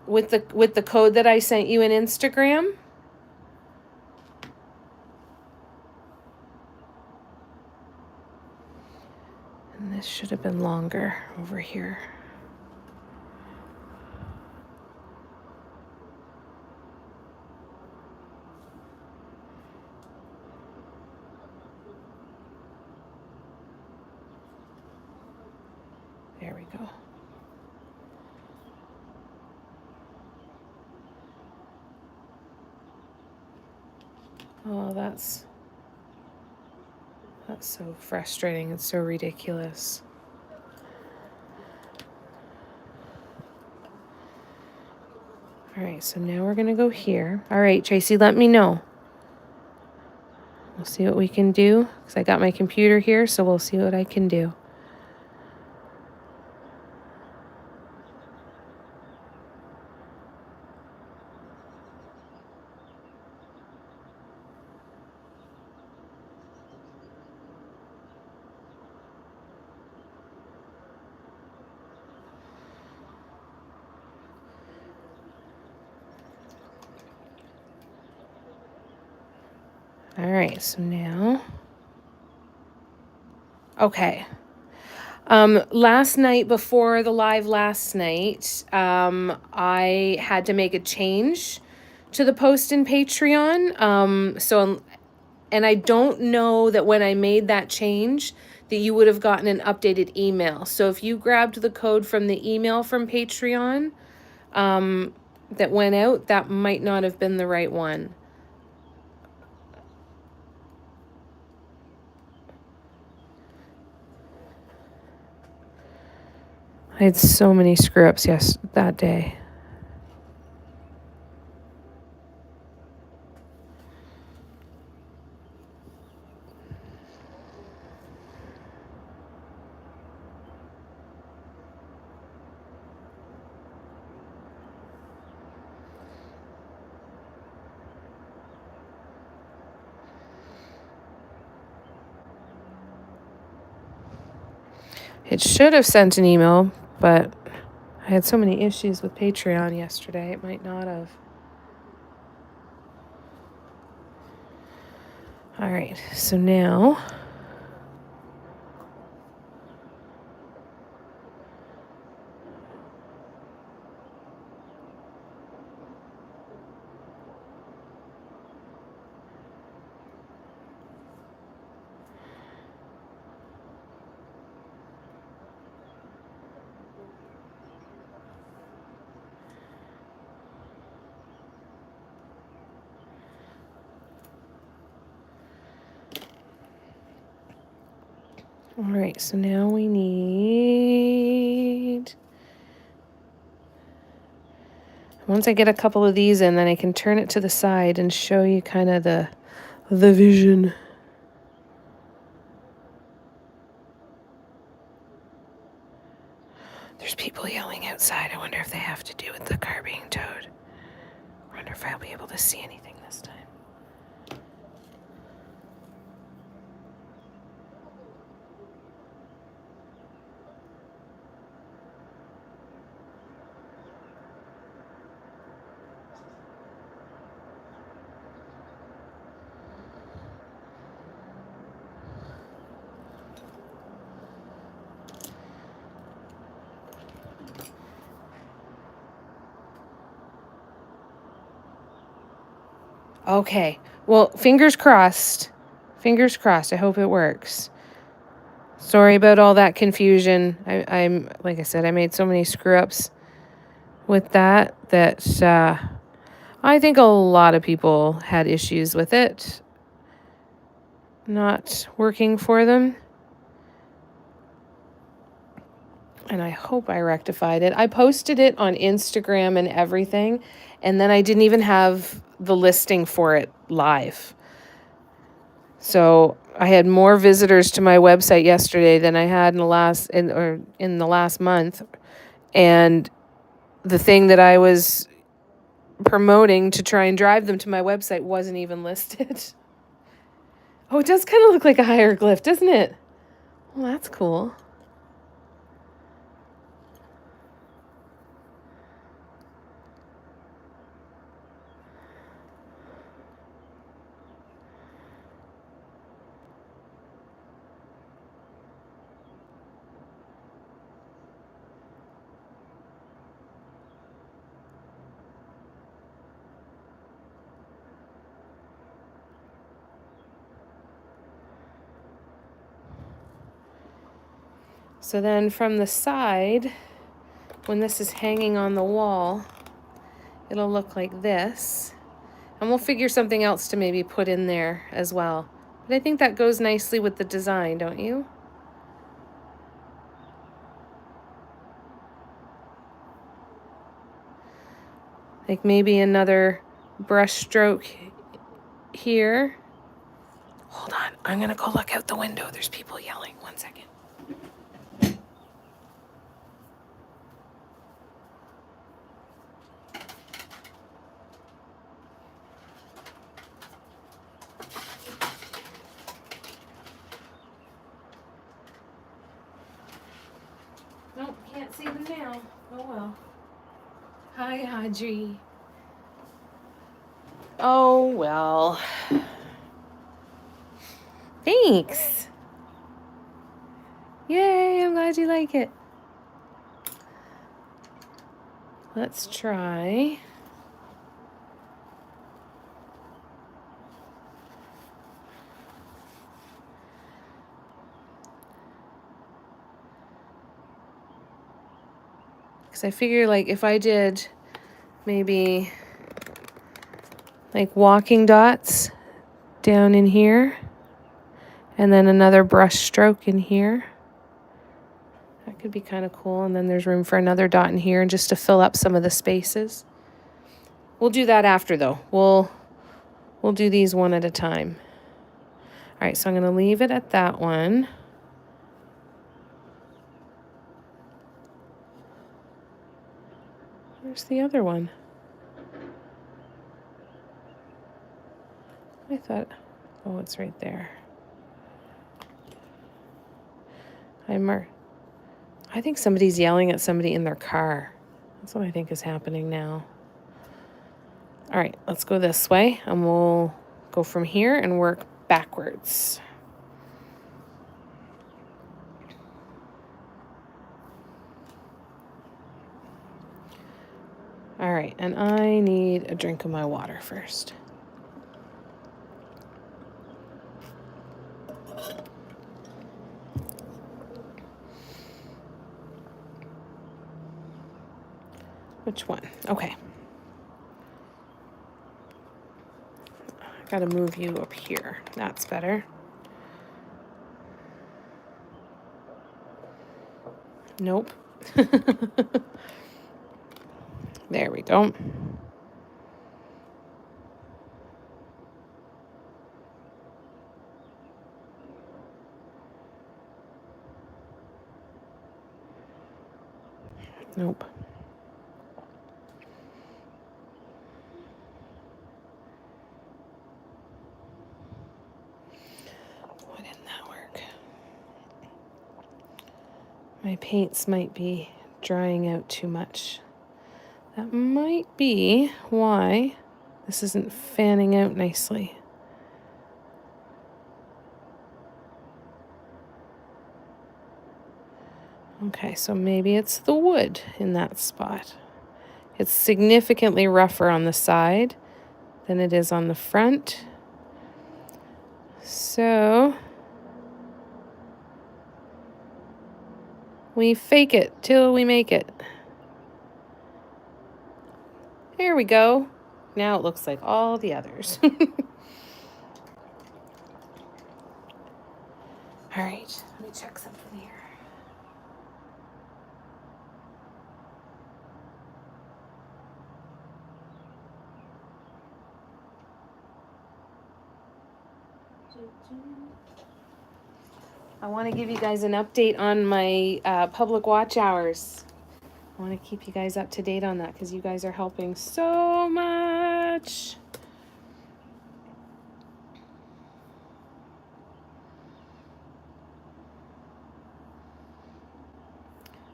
Speaker 1: With the code that I sent you in Instagram. And this should have been longer over here. There we go. Oh, that's so frustrating. It's so ridiculous. All right, so now we're gonna go here. All right, Tracy, let me know. We'll see what we can do, because I got my computer here, so we'll see what I can do. All right, so now, okay. Last night before the live last night, I had to make a change to the post in Patreon. And I don't know that when I made that change that you would have gotten an updated email. So if you grabbed the code from the email from Patreon, that went out, that might not have been the right one. I had so many screw ups that day. It should have sent an email, but I had so many issues with Patreon yesterday, it might not have. All right, so now all right, so now we need, once I get a couple of these in, then I can turn it to the side and show you kind of the vision. There's people yelling outside. I wonder if they have to do with the car being towed. I wonder if I'll be able to see anything this time. Okay, well, fingers crossed. Fingers crossed. I hope it works. Sorry about all that confusion. I'm like I said, I made so many screw ups with that I think a lot of people had issues with it not working for them. And I hope I rectified it. I posted it on Instagram and everything, and then I didn't even have the listing for it live. So I had more visitors to my website yesterday than I had in the last month. And the thing that I was promoting to try and drive them to my website wasn't even listed. Oh, it does kind of look like a hieroglyph, doesn't it? Well, that's cool. So then from the side, when this is hanging on the wall, it'll look like this. And we'll figure something else to maybe put in there as well. But I think that goes nicely with the design, don't you? Like maybe another brush stroke here. Hold on, I'm gonna go look out the window. There's people yelling. 1 second. Nope, can't see them now. Oh well. Hi, Audrey. Oh well. Thanks. Yay, I'm glad you like it. Let's try. Because I figure like if I did maybe like walking dots down in here and then another brush stroke in here, that could be kind of cool. And then there's room for another dot in here and just to fill up some of the spaces. We'll do that after though. We'll do these one at a time. All right, so I'm going to leave it at that one. Where's the other one? I thought, oh, it's right there. I think somebody's yelling at somebody in their car. That's what I think is happening now. All right, let's go this way, and we'll go from here and work backwards. All right, and I need a drink of my water first. Which one? Okay. I gotta move you up here. That's better. Nope. There we go. Nope. Why didn't that work? My paints might be drying out too much. That might be why this isn't fanning out nicely. Okay, so maybe it's the wood in that spot. It's significantly rougher on the side than it is on the front. So we fake it till we make it. There we go. Now it looks like all the others. All right, let me check something here. I want to give you guys an update on my public watch hours. I want to keep you guys up to date on that because you guys are helping so much.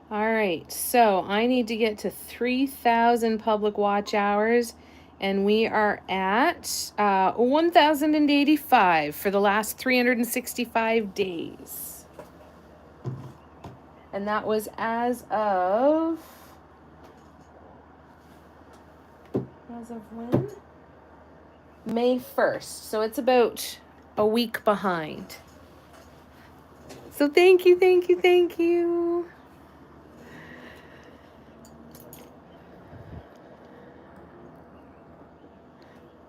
Speaker 1: All right, so I need to get to 3,000 public watch hours, and we are at 1,085 for the last 365 days. And that was as of when? May 1st. So it's about a week behind. So thank you, thank you, thank you.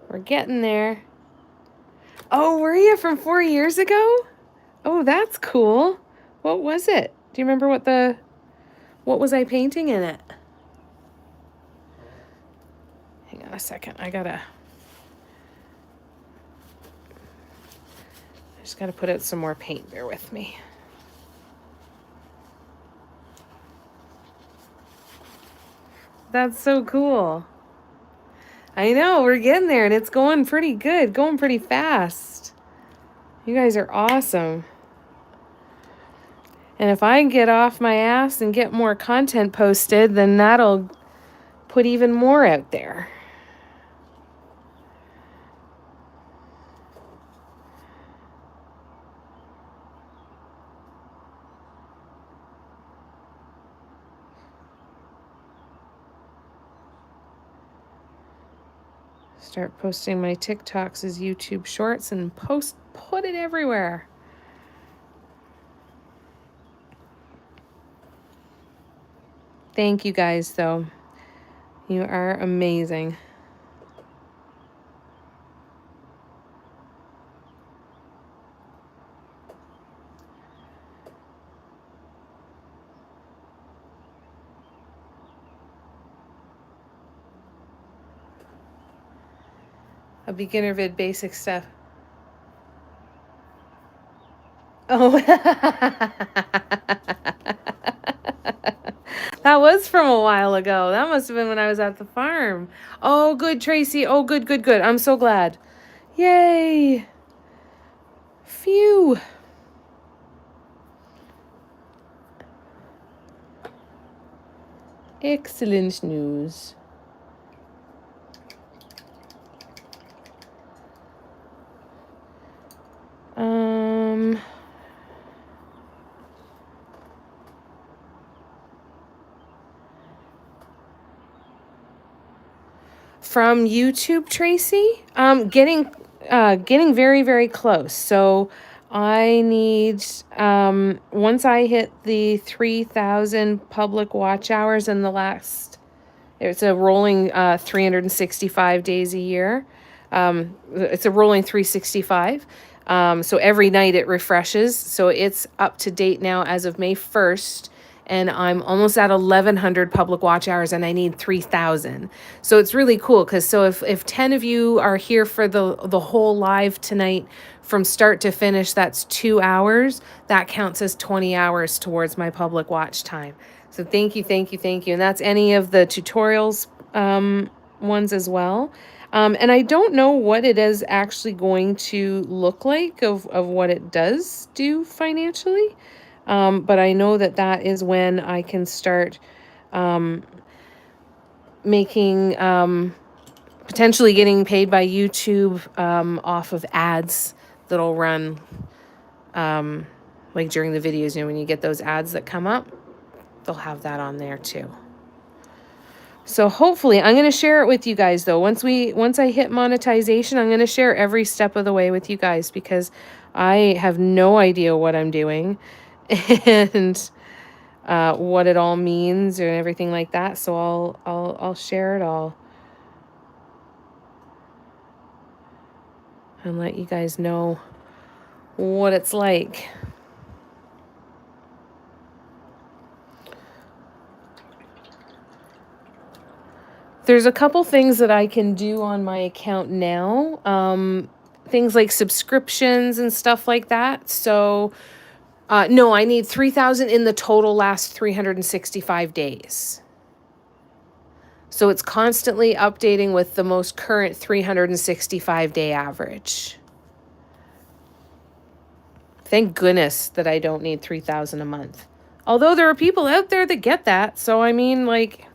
Speaker 1: We're getting there. Oh, were you from 4 years ago? Oh, that's cool. What was it? Do you remember what was I painting in it? Hang on a second. I just gotta put out some more paint. Bear with me. That's so cool. I know, we're getting there and it's going pretty good, going pretty fast. You guys are awesome. And if I get off my ass and get more content posted, then that'll put even more out there. Start posting my TikToks as YouTube shorts and put it everywhere. Thank you guys, though. You are amazing. A beginner vid basic stuff. Oh. That was from a while ago. That must have been when I was at the farm. Oh, good, Tracy. Oh, good, good, good. I'm so glad. Yay. Phew. Excellent news. From YouTube, Tracy, getting very, very close. So I need, once I hit the 3,000 public watch hours in the last, it's a rolling 365 days a year. It's a rolling 365. So every night it refreshes. So it's up to date now as of May 1st. And I'm almost at 1,100 public watch hours and I need 3,000. So it's really cool because so if 10 of you are here for the whole live tonight from start to finish, that's 2 hours. That counts as 20 hours towards my public watch time. So thank you, thank you, thank you. And that's any of the tutorials ones as well. And I don't know what it is actually going to look like of what it does do financially. But I know that that is when I can start making, potentially getting paid by YouTube off of ads that'll run like during the videos. You know, when you get those ads that come up, they'll have that on there too. So hopefully, I'm going to share it with you guys though. Once I hit monetization, I'm going to share every step of the way with you guys because I have no idea what I'm doing and what it all means and everything like that. So I'll share it all and let you guys know what it's like. There's a couple things that I can do on my account now. Things like subscriptions and stuff like that. So, no, I need 3,000 in the total last 365 days. So it's constantly updating with the most current 365-day average. Thank goodness that I don't need 3,000 a month. Although there are people out there that get that. So, I mean, like,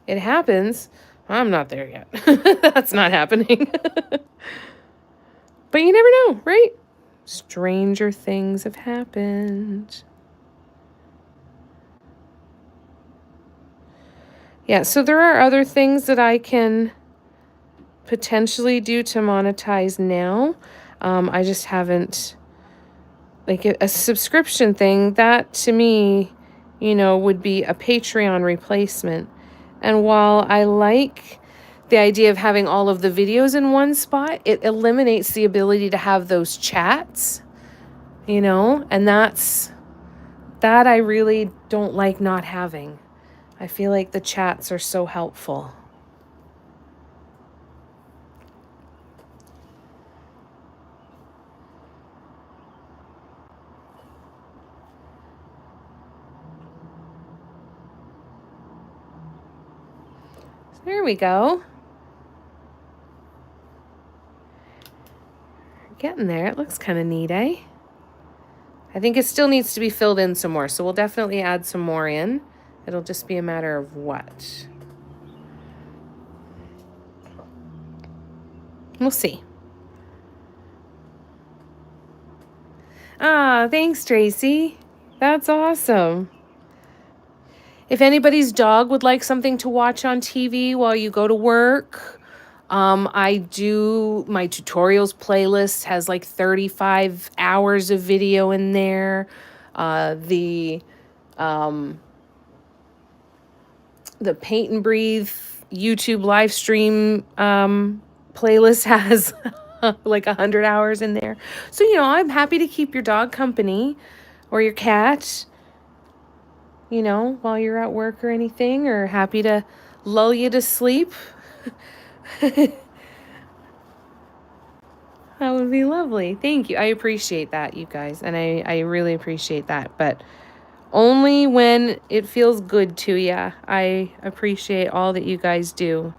Speaker 1: it happens. I'm not there yet. That's not happening. But you never know, right? Stranger things have happened. Yeah, so there are other things that I can potentially do to monetize now. I just haven't, like a subscription thing, that to me, you know, would be a Patreon replacement. And while I like the idea of having all of the videos in one spot, it eliminates the ability to have those chats, you know, and that I really don't like not having. I feel like the chats are so helpful. There we go. Getting there. It looks kind of neat, eh? I think it still needs to be filled in some more, so we'll definitely add some more in. It'll just be a matter of what. We'll see. Ah, thanks, Tracy. That's awesome. If anybody's dog would like something to watch on TV while you go to work, I do my tutorials playlist has like 35 hours of video in there. The Paint and Breathe YouTube live stream playlist has like 100 hours in there. So, I'm happy to keep your dog company or your cat, while you're at work or anything, or happy to lull you to sleep. That would be lovely. Thank you. I appreciate that, you guys. And I really appreciate that. But only when it feels good to ya. I appreciate all that you guys do.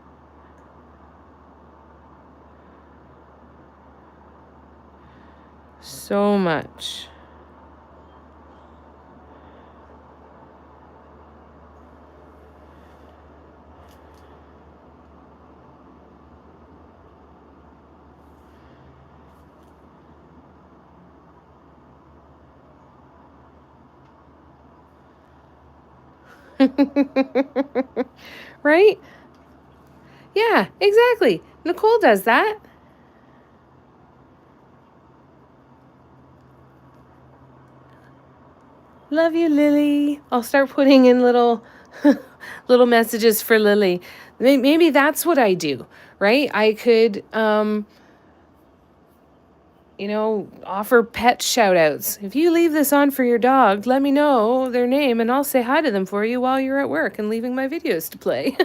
Speaker 1: So much. Right? Yeah, exactly. Nicole does that. Love you, Lily. I'll start putting in little little messages for Lily. Maybe that's what I do, right? I could offer pet shout outs. If you leave this on for your dog, let me know their name and I'll say hi to them for you while you're at work and leaving my videos to play.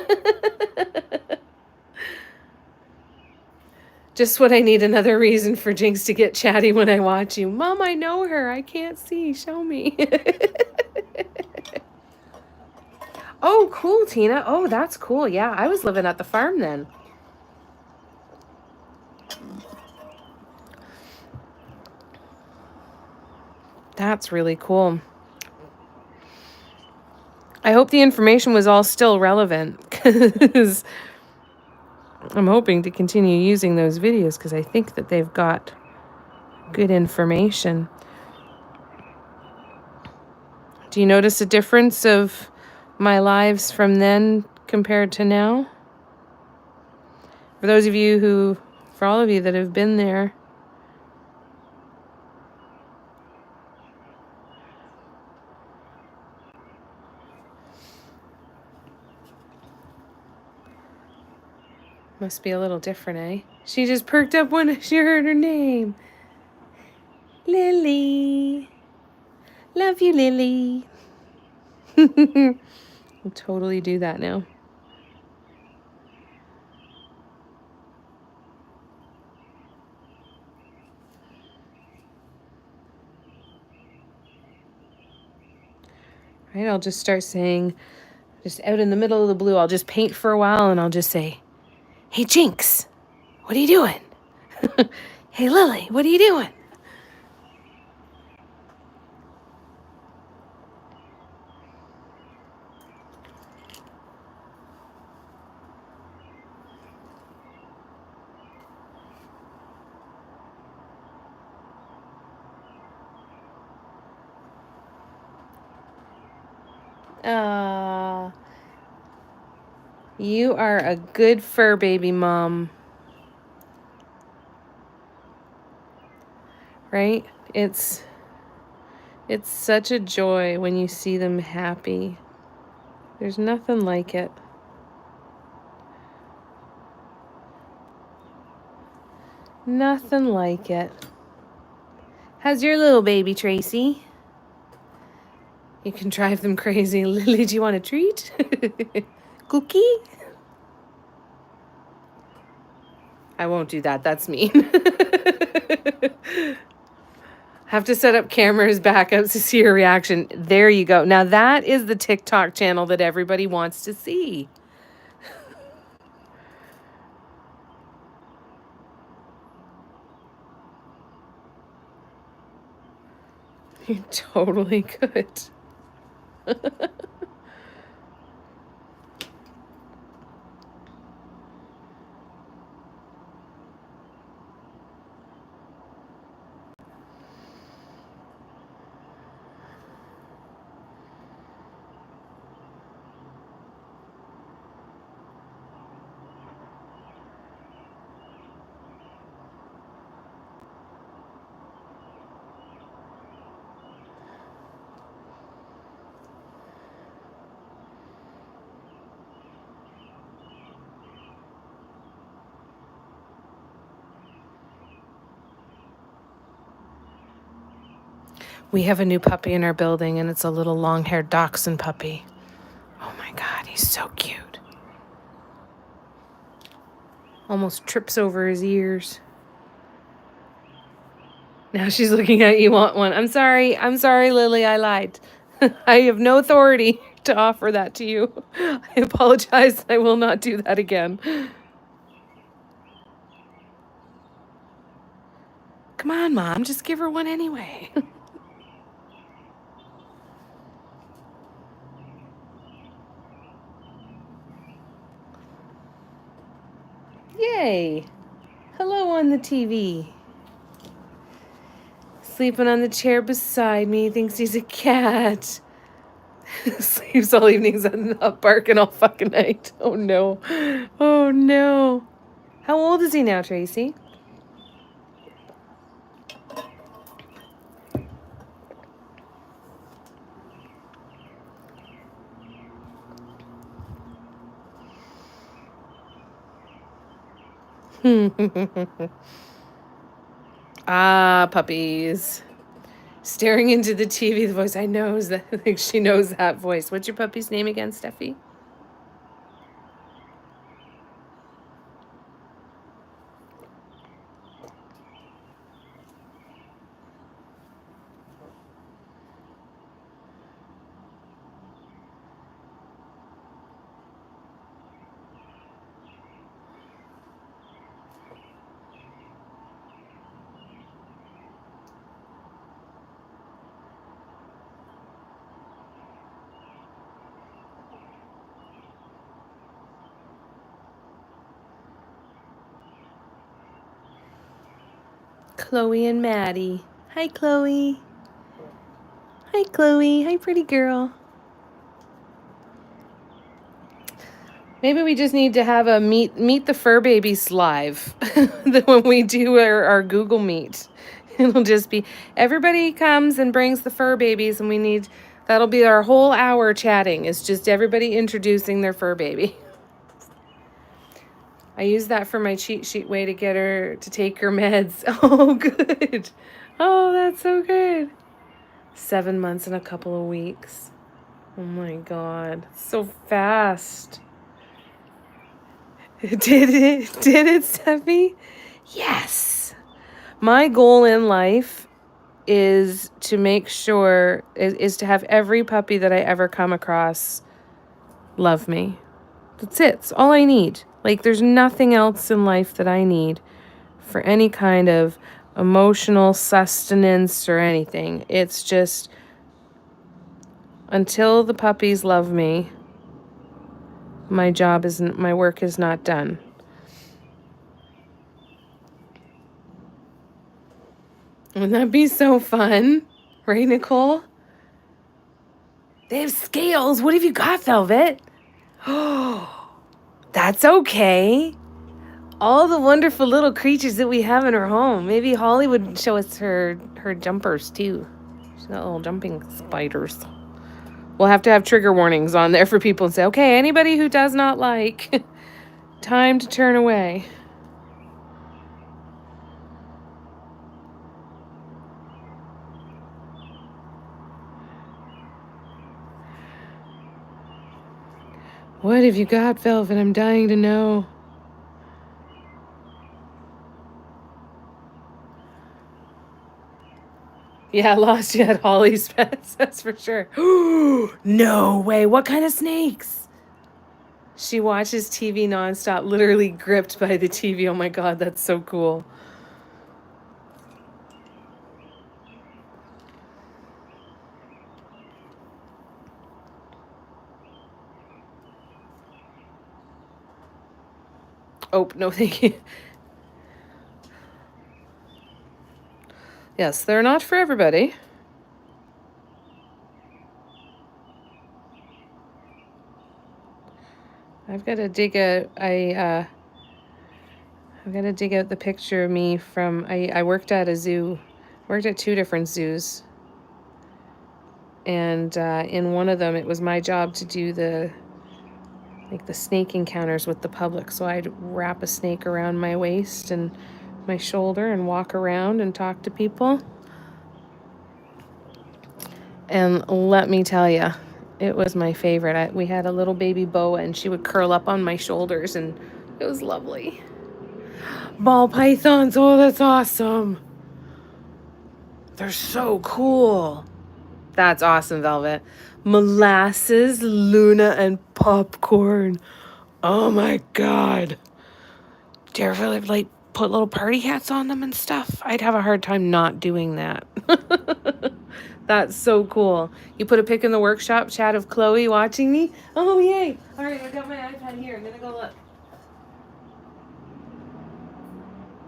Speaker 1: Just what I need, another reason for Jinx to get chatty when I watch you. Mom, I know her. I can't see. Show me. Oh, cool, Tina. Oh, that's cool. Yeah, I was living at the farm then. That's really cool. I hope the information was all still relevant, because I'm hoping to continue using those videos because I think that they've got good information. Do you notice a difference of my lives from then compared to now? For all of you that have been there. Must be a little different, eh? She just perked up when she heard her name. Lily. Love you, Lily. I'll totally do that now. Right, I'll just start saying, just out in the middle of the blue, I'll just paint for a while and I'll just say, hey, Jinx, what are you doing? Hey, Lily, what are you doing? You are a good fur baby mom. Right? It's such a joy when you see them happy. There's nothing like it. Nothing like it. How's your little baby, Tracy? You can drive them crazy. Lily, do you want a treat? Cookie? I won't do that. That's mean. Have to set up cameras backups to see your reaction. There you go. Now that is the TikTok channel that everybody wants to see. You totally could. We have a new puppy in our building, and it's a little long-haired dachshund puppy. Oh my God, he's so cute. Almost trips over his ears. Now she's looking at you, want one. I'm sorry, Lily, I lied. I have no authority to offer that to you. I apologize. I will not do that again. Come on, Mom, just give her one anyway. Yay. Hello on the TV. Sleeping on the chair beside me, thinks he's a cat. Sleeps all evenings and up barking all fucking night. Oh no. Oh no. How old is he now, Tracy? Ah, puppies. Staring into the TV, the voice. I know that. I think she knows that voice. What's your puppy's name again, Steffi? Chloe and Maddie. Hi, Chloe. Hi, Chloe. Hi, pretty girl. Maybe we just need to have a meet the fur babies live when we do our Google Meet. It'll just be everybody comes and brings the fur babies, and that'll be our whole hour chatting. It's just everybody introducing their fur baby. I use that for my cheat sheet way to get her to take her meds. Oh, good. Oh, that's so good. 7 months and a couple of weeks. Oh my God. So fast. Did it, Steffi? Yes. My goal in life is to make sure, is to have every puppy that I ever come across love me. That's it. It's all I need. Like, there's nothing else in life that I need for any kind of emotional sustenance or anything. It's just until the puppies love me, my work is not done. Wouldn't that be so fun? Right, Nicole? They have scales. What have you got, Velvet? Oh, that's okay. All the wonderful little creatures that we have in her home. Maybe Holly would show us her jumpers, too. She's got little jumping spiders. We'll have to have trigger warnings on there for people and say, okay, anybody who does not like, time to turn away. What have you got, Velvet? I'm dying to know. Yeah, lost you at Holly's Pets, that's for sure. No way. What kind of snakes? She watches TV nonstop, literally gripped by the TV. Oh my God, that's so cool. Oh, no, thank you. Yes, they're not for everybody. I've got to dig out. I've got to dig out the picture of me from. I worked at a zoo. Worked at 2 different zoos. And in one of them, it was my job to do the snake encounters with the public. So I'd wrap a snake around my waist and my shoulder and walk around and talk to people. And let me tell you, it was my favorite. We had a little baby boa, and she would curl up on my shoulders, and it was lovely. Ball pythons, oh, that's awesome. They're so cool. That's awesome, Velvet. Molasses, Luna, and popcorn. Oh my God. Do you ever like put little party hats on them and stuff? I'd have a hard time not doing that. That's so cool. You put a pic in the workshop chat of Chloe watching me? Oh, yay. All right, I got my iPad here. I'm going to go look.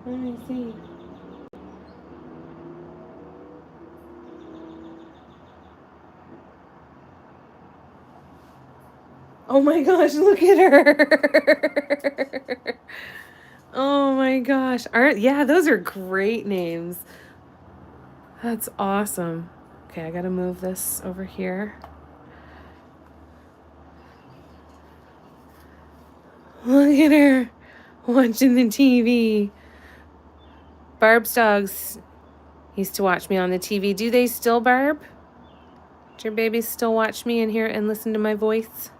Speaker 1: Let me see. Oh my gosh, look at her. Oh my gosh. Yeah, those are great names. That's awesome. Okay, I gotta move this over here. Look at her watching the TV. Barb's dogs used to watch me on the TV. Do they still, Barb? Do your babies still watch me and hear and listen to my voice?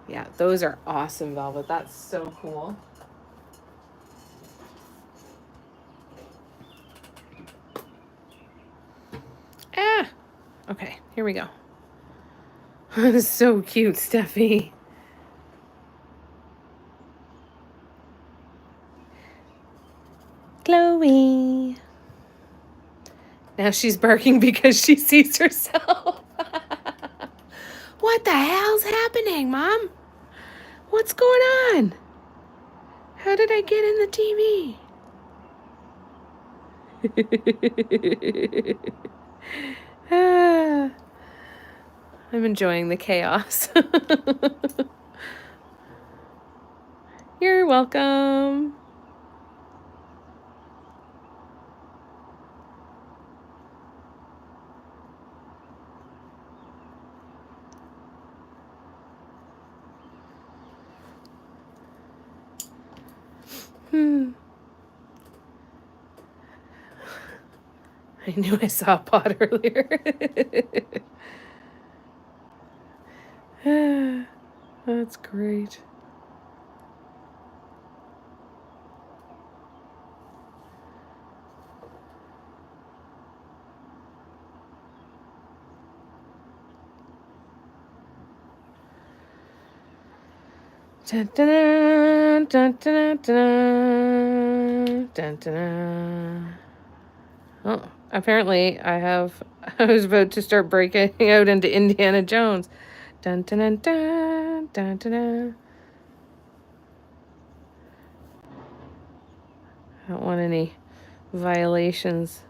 Speaker 1: Yeah, those are awesome, Velvet. That's so cool. Ah! Okay, here we go. That is so cute, Steffi. Chloe. Now she's barking because she sees herself. What the hell's happening, Mom? What's going on? How did I get in the TV? Ah, I'm enjoying the chaos. You're welcome. I knew I saw a pot earlier. That's great. Dun, dun, dun, dun, dun, dun, dun. Oh, apparently I was about to start breaking out into Indiana Jones. Dun, dun, dun, dun, dun, dun, dun. I don't want any violations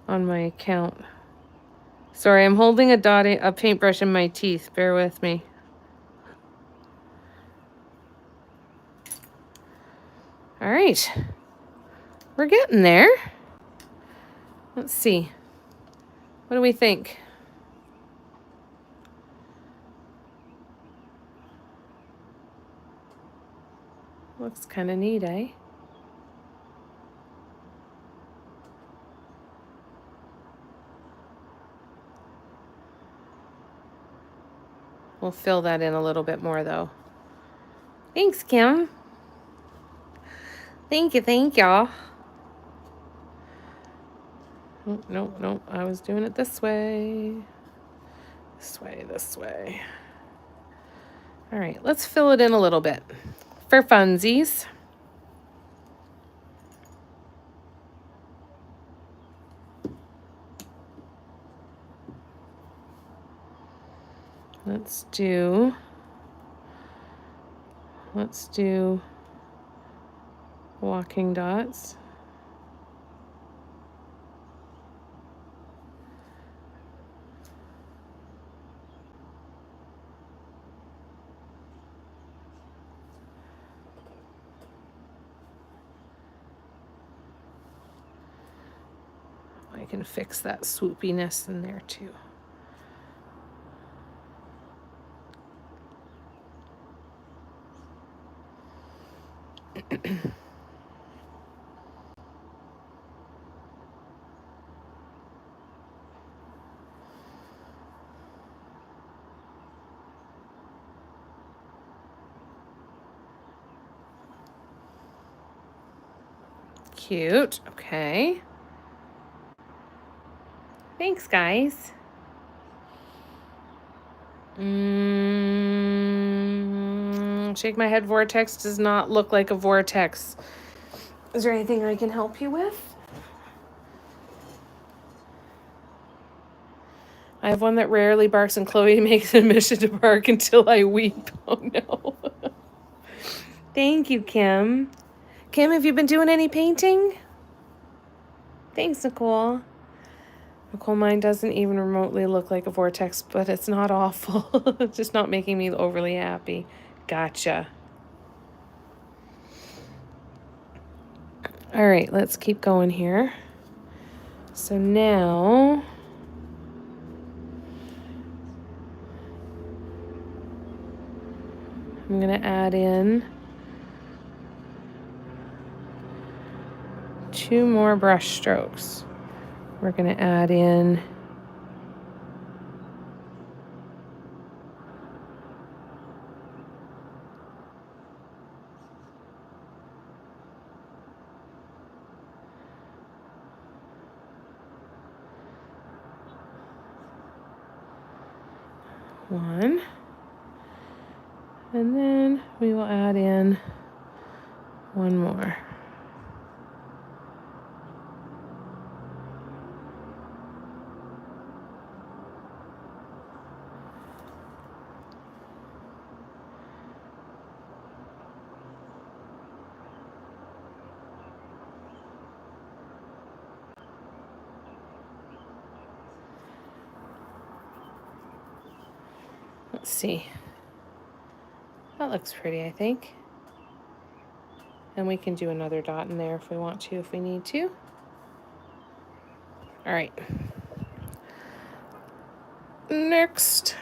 Speaker 1: on my account. Sorry, I'm holding a paintbrush in my teeth. Bear with me. All right. We're getting there. Let's see. What do we think? Looks kind of neat, eh? We'll fill that in a little bit more, though. Thanks, Kim. Thank y'all. Oh, no. I was doing it this way. This way. All right, let's fill it in a little bit. For funsies. Let's do walking dots. I can fix that swoopiness in there too. Cute. Okay. Thanks, guys. Shake my head vortex does not look like a vortex. Is there anything I can help you with? I have one that rarely barks, and Chloe makes an admission to bark until I weep. Oh no. Thank you, Kim. Kim, have you been doing any painting? Thanks, Nicole. Nicole, mine doesn't even remotely look like a vortex, but it's not awful. It's just not making me overly happy. Gotcha. All right, let's keep going here. So now I'm going to add in 2 more brush strokes. We're going to add in one, and then we will add in 1 more. Let's see. That looks pretty, I think. And we can do another dot in there if we want to, if we need to. All right. Next.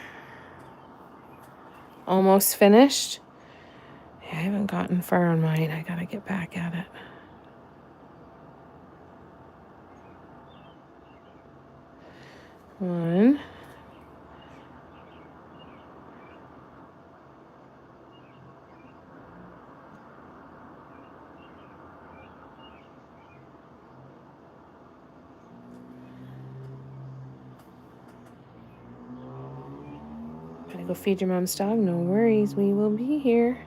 Speaker 1: Almost finished. I haven't gotten far on mine. I gotta get back at it. One. Gotta go feed your mom's dog. No worries, we will be here.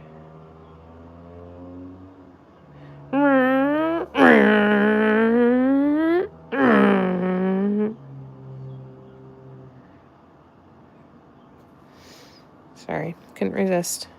Speaker 1: Sorry, couldn't resist.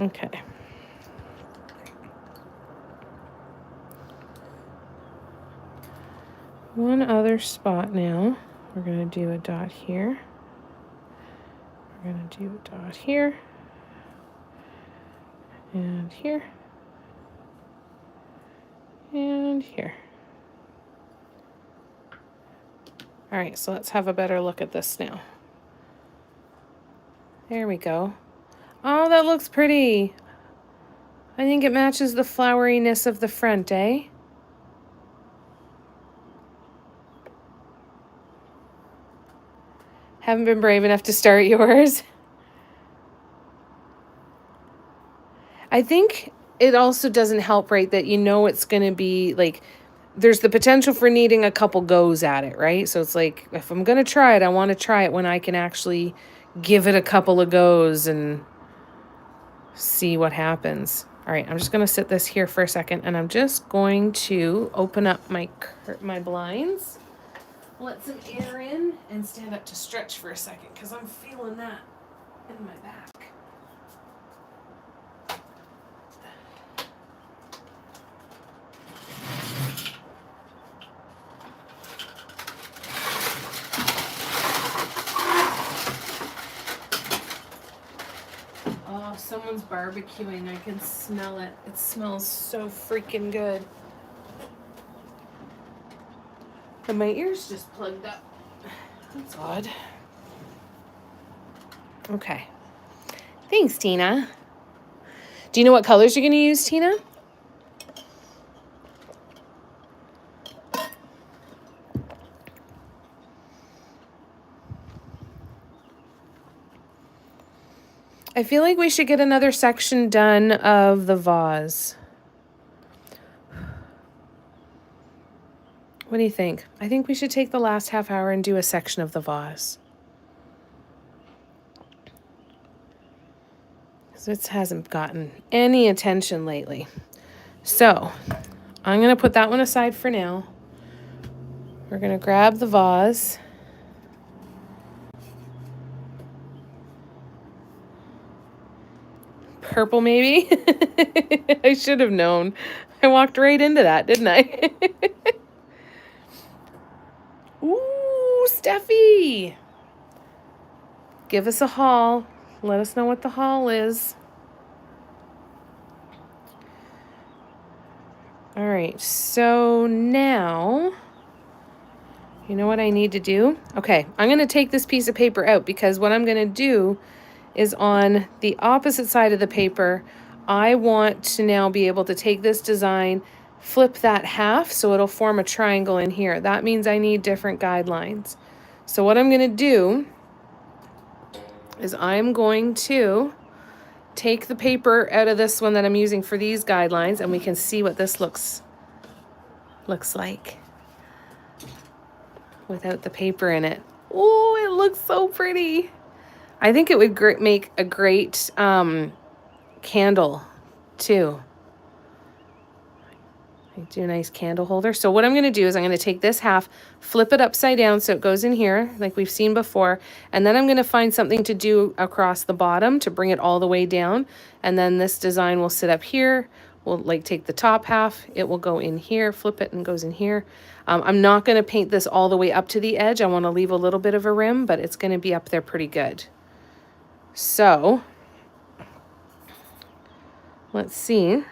Speaker 1: Okay. One other spot now. We're going to do a dot here. We're going to do a dot here. And here. And here. All right, so let's have a better look at this now. There we go. Oh, that looks pretty. I think it matches the floweriness of the front, eh? Haven't been brave enough to start yours. I think it also doesn't help, right, that you know it's going to be, like, there's the potential for needing a couple goes at it, right? So it's like, if I'm going to try it, I want to try it when I can actually give it a couple of goes and see what happens. All right, I'm just going to sit this here for a second, and I'm just going to open up my blinds, let some air in, and stand up to stretch for a second, because I'm feeling that in my back. Someone's barbecuing. I can smell it. It smells so freaking good. And my ears just plugged up. That's odd. Okay. Thanks, Tina. Do you know what colors you're going to use, Tina? I feel like we should get another section done of the vase. What do you think? I think we should take the last half hour and do a section of the vase. Because it hasn't gotten any attention lately. So, I'm going to put that one aside for now. We're going to grab the vase. Purple, maybe? I should have known. I walked right into that, didn't I? Ooh, Steffi! Give us a haul. Let us know what the haul is. All right, so now, you know what I need to do? Okay, I'm going to take this piece of paper out because what I'm going to do is on the opposite side of the paper, I want to now be able to take this design, flip that half so it'll form a triangle in here. That means I need different guidelines. So what I'm going to do is I'm going to take the paper out of this one that I'm using for these guidelines, and we can see what this looks like without the paper in it. Oh, it looks so pretty. I think it would make a great candle too. Do a nice candle holder. So what I'm going to do is I'm going to take this half, flip it upside down so it goes in here like we've seen before, and then I'm going to find something to do across the bottom to bring it all the way down, and then this design will sit up here. We'll like take the top half, it will go in here, flip it and goes in here. I'm not going to paint this all the way up to the edge. I want to leave a little bit of a rim, but it's going to be up there pretty good. So let's see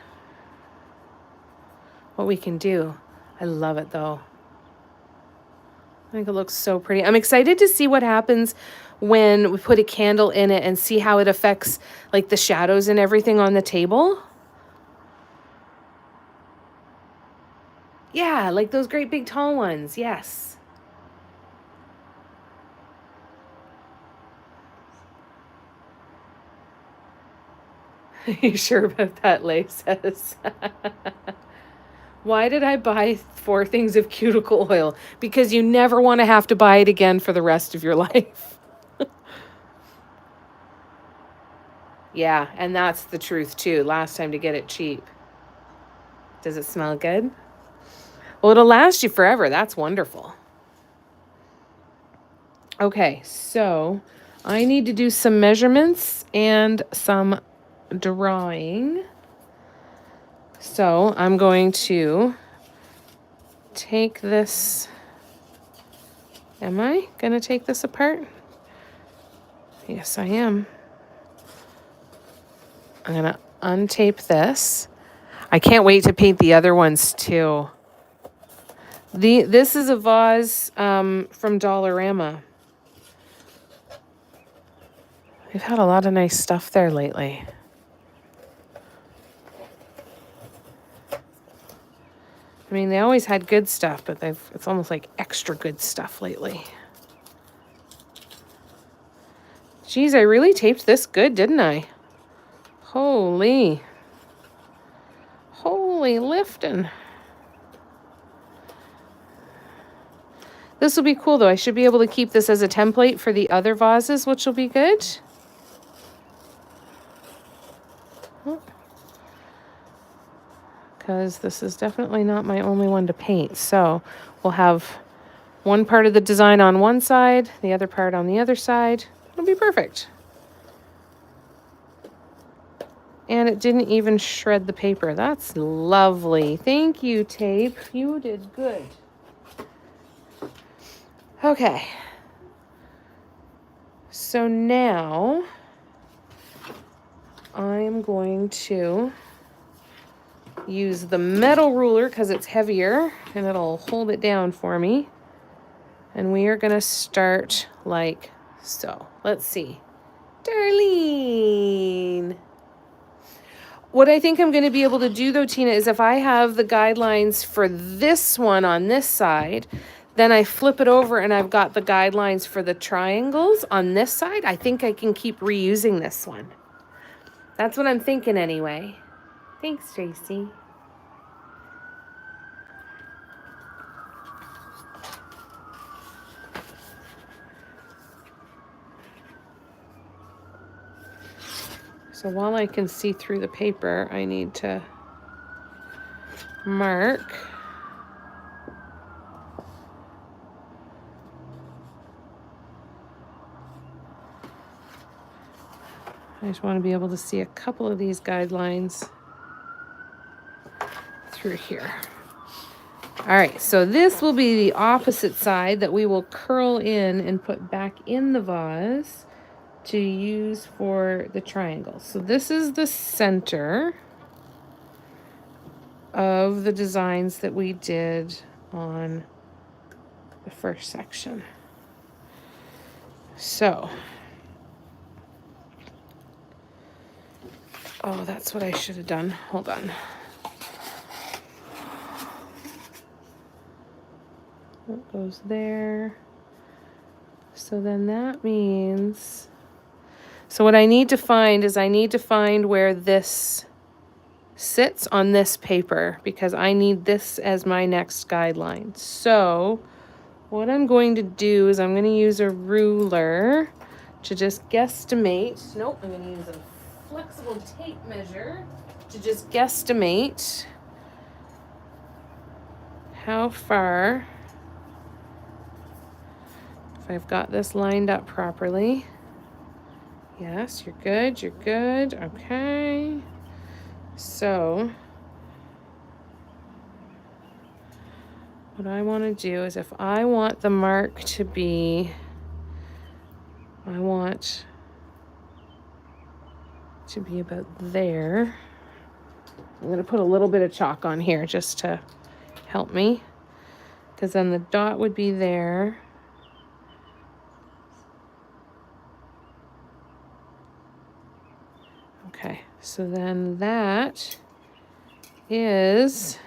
Speaker 1: what we can do. I love it though. I think it looks so pretty. I'm excited to see what happens when we put a candle in it and see how it affects like the shadows and everything on the table. Yeah, like those great big tall ones. Yes. You sure about that, Lay says. Why did I buy 4 things of cuticle oil? Because you never want to have to buy it again for the rest of your life. Yeah, and that's the truth too. Last time to get it cheap. Does it smell good? Well, it'll last you forever. That's wonderful. Okay, so I need to do some measurements and some drawing. So I'm going to take this. Am I going to take this apart? Yes, I am. I'm going to untape this. I can't wait to paint the other ones too. This is a vase from Dollarama. They've had a lot of nice stuff there lately. I mean, they always had good stuff, but it's almost like extra good stuff lately. Geez, I really taped this good, didn't I? Holy lifting. This will be cool, though. I should be able to keep this as a template for the other vases, which will be good. Because this is definitely not my only one to paint. So we'll have one part of the design on one side, the other part on the other side. It'll be perfect. And it didn't even shred the paper. That's lovely. Thank you, tape. You did good. Okay. So now I'm going to use the metal ruler because it's heavier and it'll hold it down for me. And we are going to start like so. Let's see. Darlene. What I think I'm going to be able to do though, Tina, is if I have the guidelines for this one on this side, then I flip it over and I've got the guidelines for the triangles on this side. I think I can keep reusing this one. That's what I'm thinking anyway. Thanks, Tracy. So while I can see through the paper, I need to mark. I just want to be able to see a couple of these guidelines through here. All right, so this will be the opposite side that we will curl in and put back in the vase to use for the triangles. So this is the center of the designs that we did on the first section. So, oh, that's what I should have done. Hold on. That goes there. So then that means, so what I need to find is I need to find where this sits on this paper because I need this as my next guideline. So what I'm going to do is I'm going to use a ruler to just guesstimate. Nope, I'm going to use a flexible tape measure to just guesstimate how far, if I've got this lined up properly. Yes, you're good, you're good. Okay. So what I want to do is if I want the mark to be, I want to be about there. I'm going to put a little bit of chalk on here just to help me, because then the dot would be there. Okay, so then that is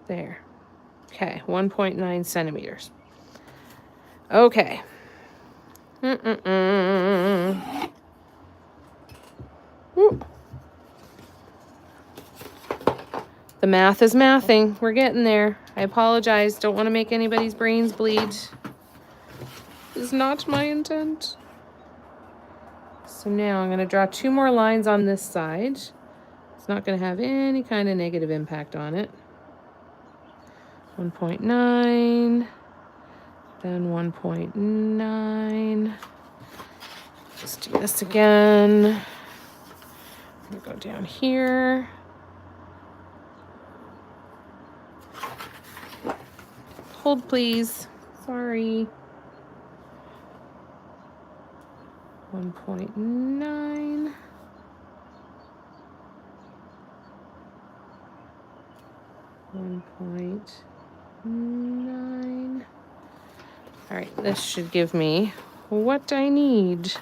Speaker 1: there. Okay, 1.9 centimeters. Okay. The math is mathing. We're getting there. I apologize. Don't want to make anybody's brains bleed. Is not my intent. So now I'm going to draw 2 more lines on this side. It's not going to have any kind of negative impact on it. 1.9, then 1.9. Let's do this again. I'm going to go down here. Hold, please. Sorry. 1.9. 1.9. All right, this should give me what I need.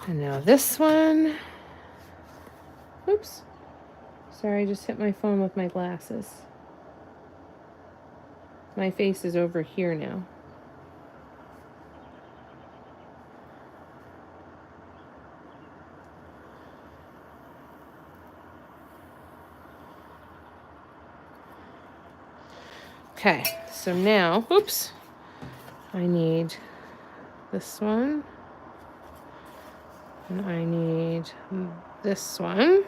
Speaker 1: And now this one. Oops. Sorry, I just hit my phone with my glasses. My face is over here now. Okay, so now, oops, I need this one, and I need this one.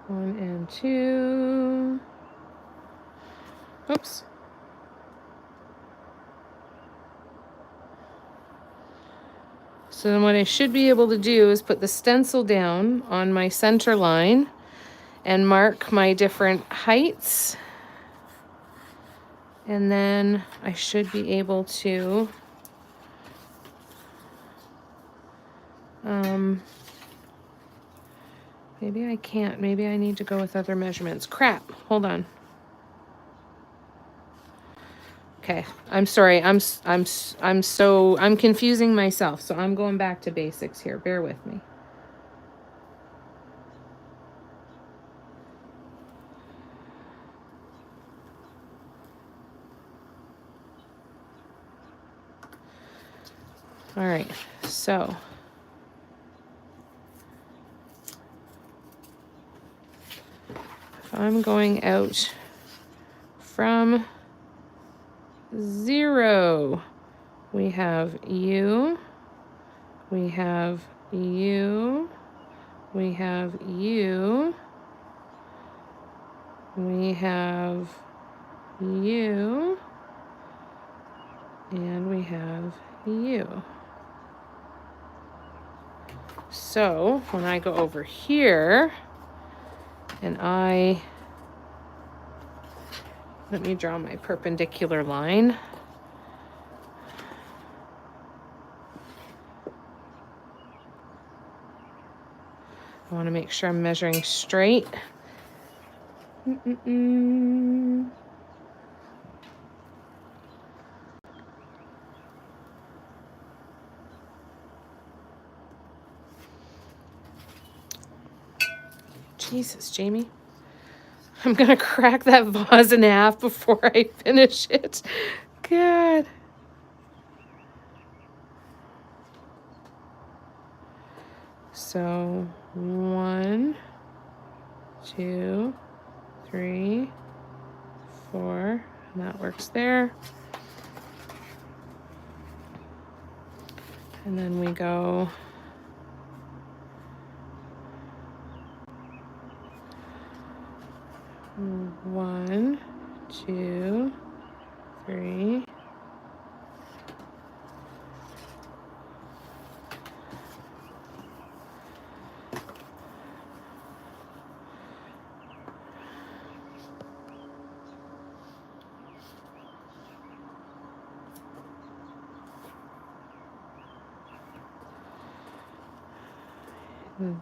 Speaker 1: One and two. Oops. So then what I should be able to do is put the stencil down on my center line and mark my different heights. And then I should be able to maybe I can't. Maybe I need to go with other measurements. Crap. Hold on. Okay. I'm sorry. I'm confusing myself. So I'm going back to basics here. Bear with me. All right. So if I'm going out from 0, we have you, we have you, we have you, we have you, and we have you. So when I go over here and let me draw my perpendicular line. I want to make sure I'm measuring straight. Jesus, Jamie. I'm going to crack that vase in half before I finish it. God. So 1, 2, 3, 4, and that works there. And then we go 1, 2, 3.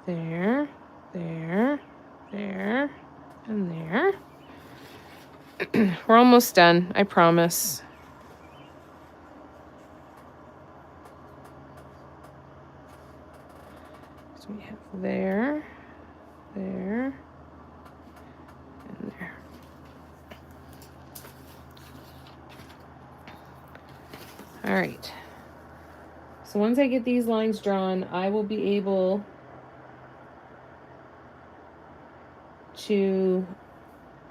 Speaker 1: There, there, there, and there. We're almost done, I promise. So we have there, there, and there. All right. So once I get these lines drawn, I will be able to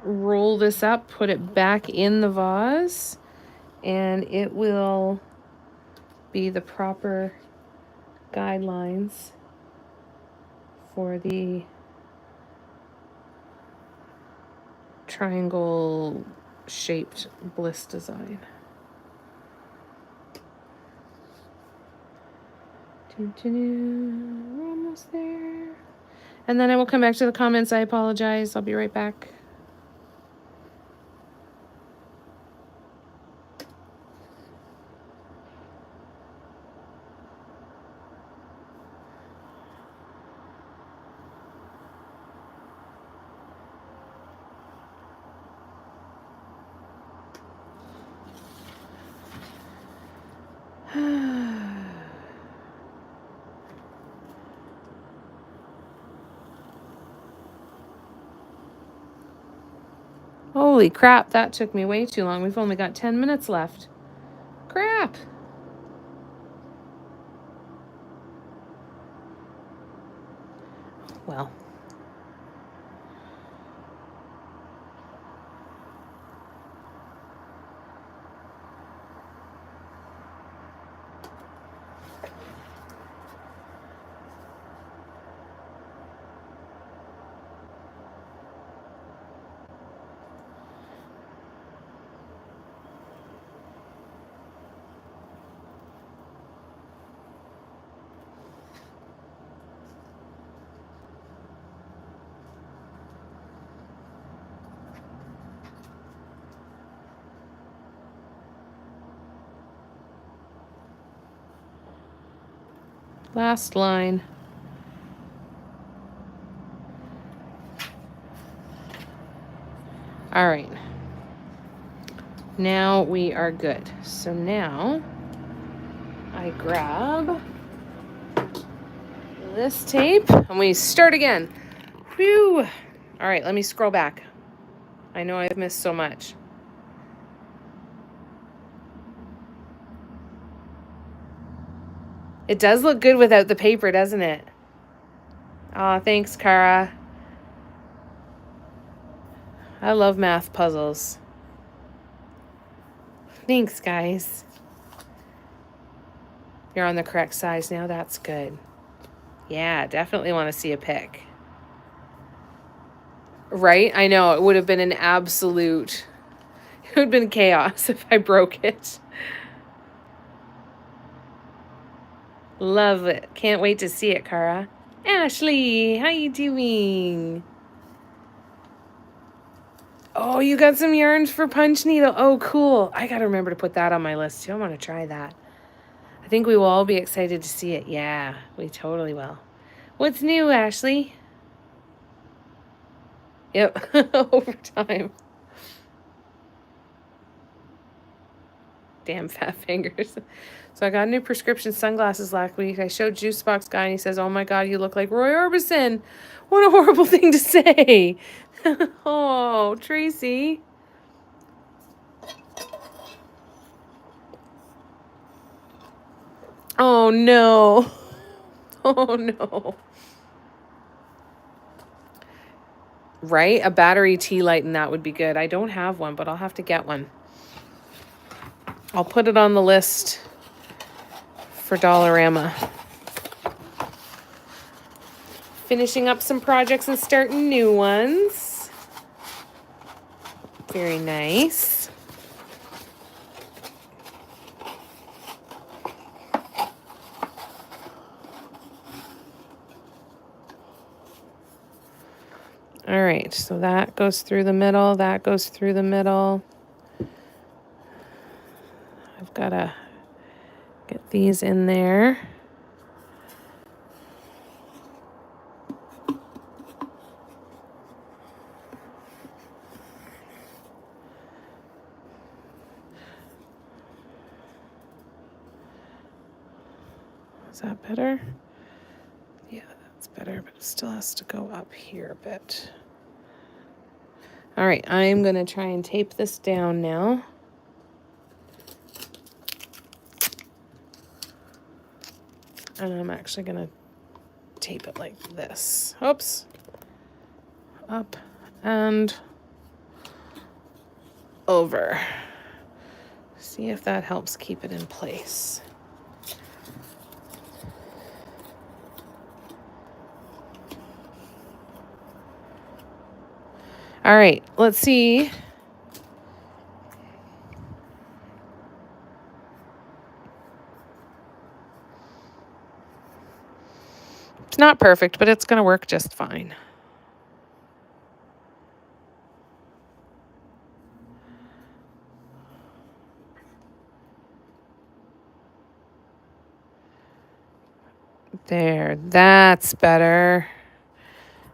Speaker 1: roll this up, put it back in the vase, and it will be the proper guidelines for the triangle shaped bliss design. We're almost there. And then I will come back to the comments. I apologize. I'll be right back. Holy crap, that took me way too long. We've only got 10 minutes left. Crap. well. Last line. All right. Now we are good. So now I grab this tape and we start again. Whew. All right, let me scroll back. I know I've missed so much. It does look good without the paper, doesn't it? Aw, thanks, Kara. I love math puzzles. Thanks, guys. You're on the correct size now. That's good. Yeah, definitely want to see a pic. Right? I know. It would have been an absolute... It would have been chaos if I broke it. Love it. Can't wait to see it, Kara. Ashley, how you doing? Oh, you got some yarns for punch needle. Oh, cool. I got to remember to put that on my list too. I want to try that. I think we will all be excited to see it. Yeah, we totally will. What's new, Ashley? Yep, overtime. Damn fat fingers. So I got new prescription sunglasses last week. I showed Juicebox guy and he says, "Oh my God, you look like Roy Orbison." What a horrible thing to say. Oh, Tracy. Oh no. Oh no. Right? A battery tea light and that would be good. I don't have one, but I'll have to get one. I'll put it on the list for Dollarama. Finishing up some projects and starting new ones. Very nice. All right, so that goes through the middle, that goes through the middle. I've got to get these in there. Is that better? Yeah, that's better, but it still has to go up here a bit. All right, I'm going to try and tape this down now. And I'm actually going to tape it like this. Oops. Up and over. See if that helps keep it in place. All right, let's see. It's not perfect, but it's going to work just fine. There, that's better.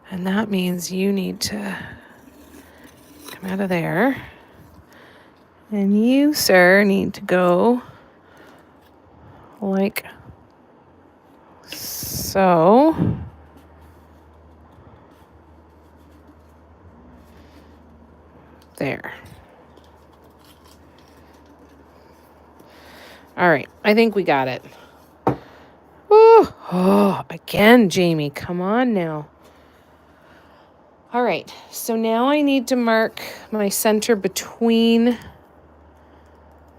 Speaker 1: And that means you need to come out of there. And you, sir, need to go like so. There. All right, I think we got it. Ooh. Oh, again, Jamie, come on now. All right, so now I need to mark my center between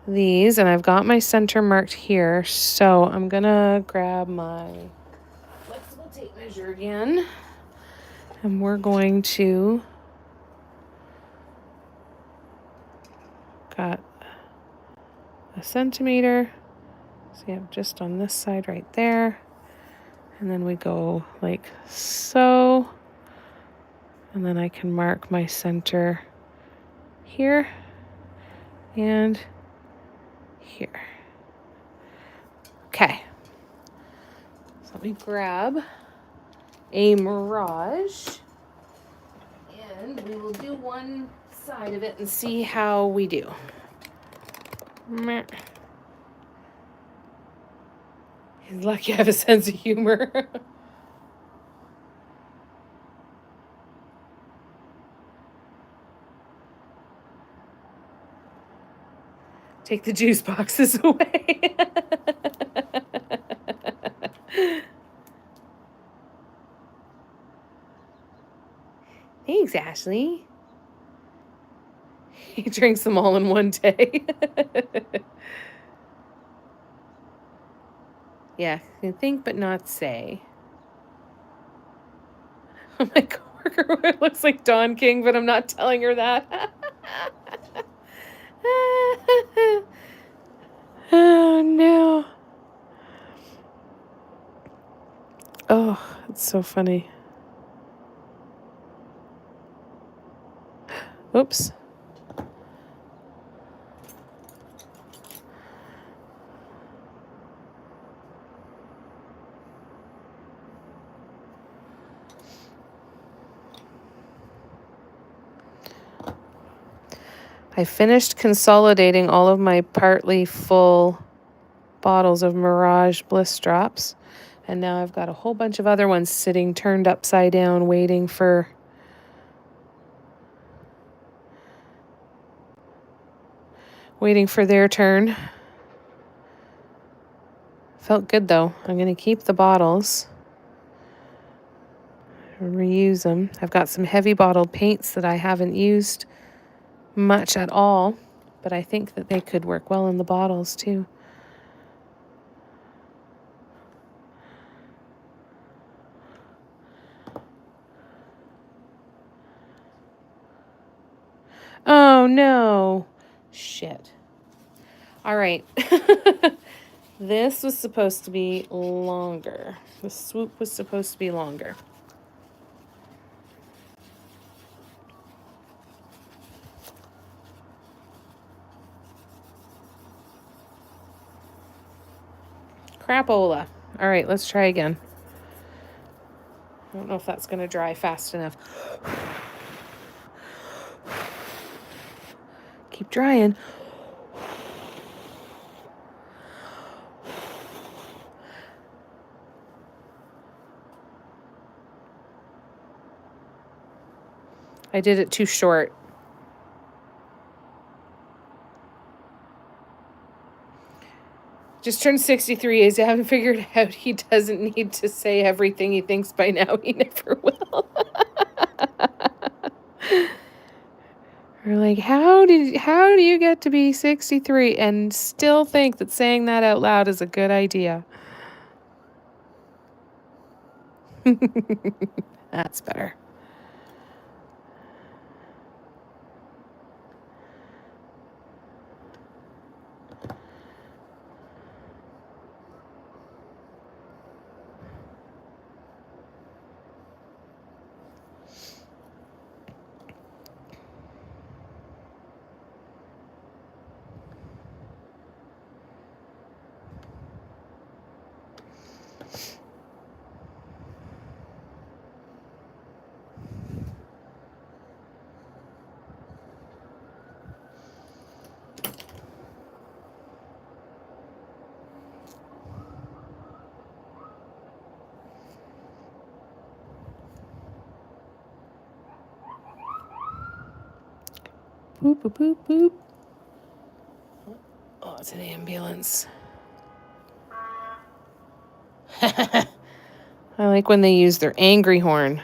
Speaker 1: these, and I've got my center marked here. So I'm gonna grab my flexible tape measure again, and we're going to got a centimeter. So you have just on this side right there, and then we go like so, and then I can mark my center here and here. Okay, so let me grab a Mirage, and we will do one side of it and see how we do. Meh. He's lucky I have a sense of humor. Take the juice boxes away. Thanks, Ashley. He drinks them all in one day. Yeah, can think but not say. My coworker looks like Dawn King, but I'm not telling her that. Oh no. Oh, it's so funny. Oops. I finished consolidating all of my partly full bottles of Mirage Bliss Drops, and now I've got a whole bunch of other ones sitting turned upside down waiting for their turn. Felt good though. I'm going to keep the bottles and reuse them. I've got some heavy bottled paints that I haven't used much at all, but I think that they could work well in the bottles too. Oh no. Shit. All right. This was supposed to be longer. The swoop was supposed to be longer. Crapola. All right, let's try again. I don't know if that's going to dry fast enough. Keep drying. I did it too short. Just turned 63. I haven't figured out he doesn't need to say everything he thinks by now. He never will. We're like, how do you get to be 63 and still think that saying that out loud is a good idea? That's better. Boop, boop, boop, boop. Oh, it's an ambulance. I like when they use their angry horn.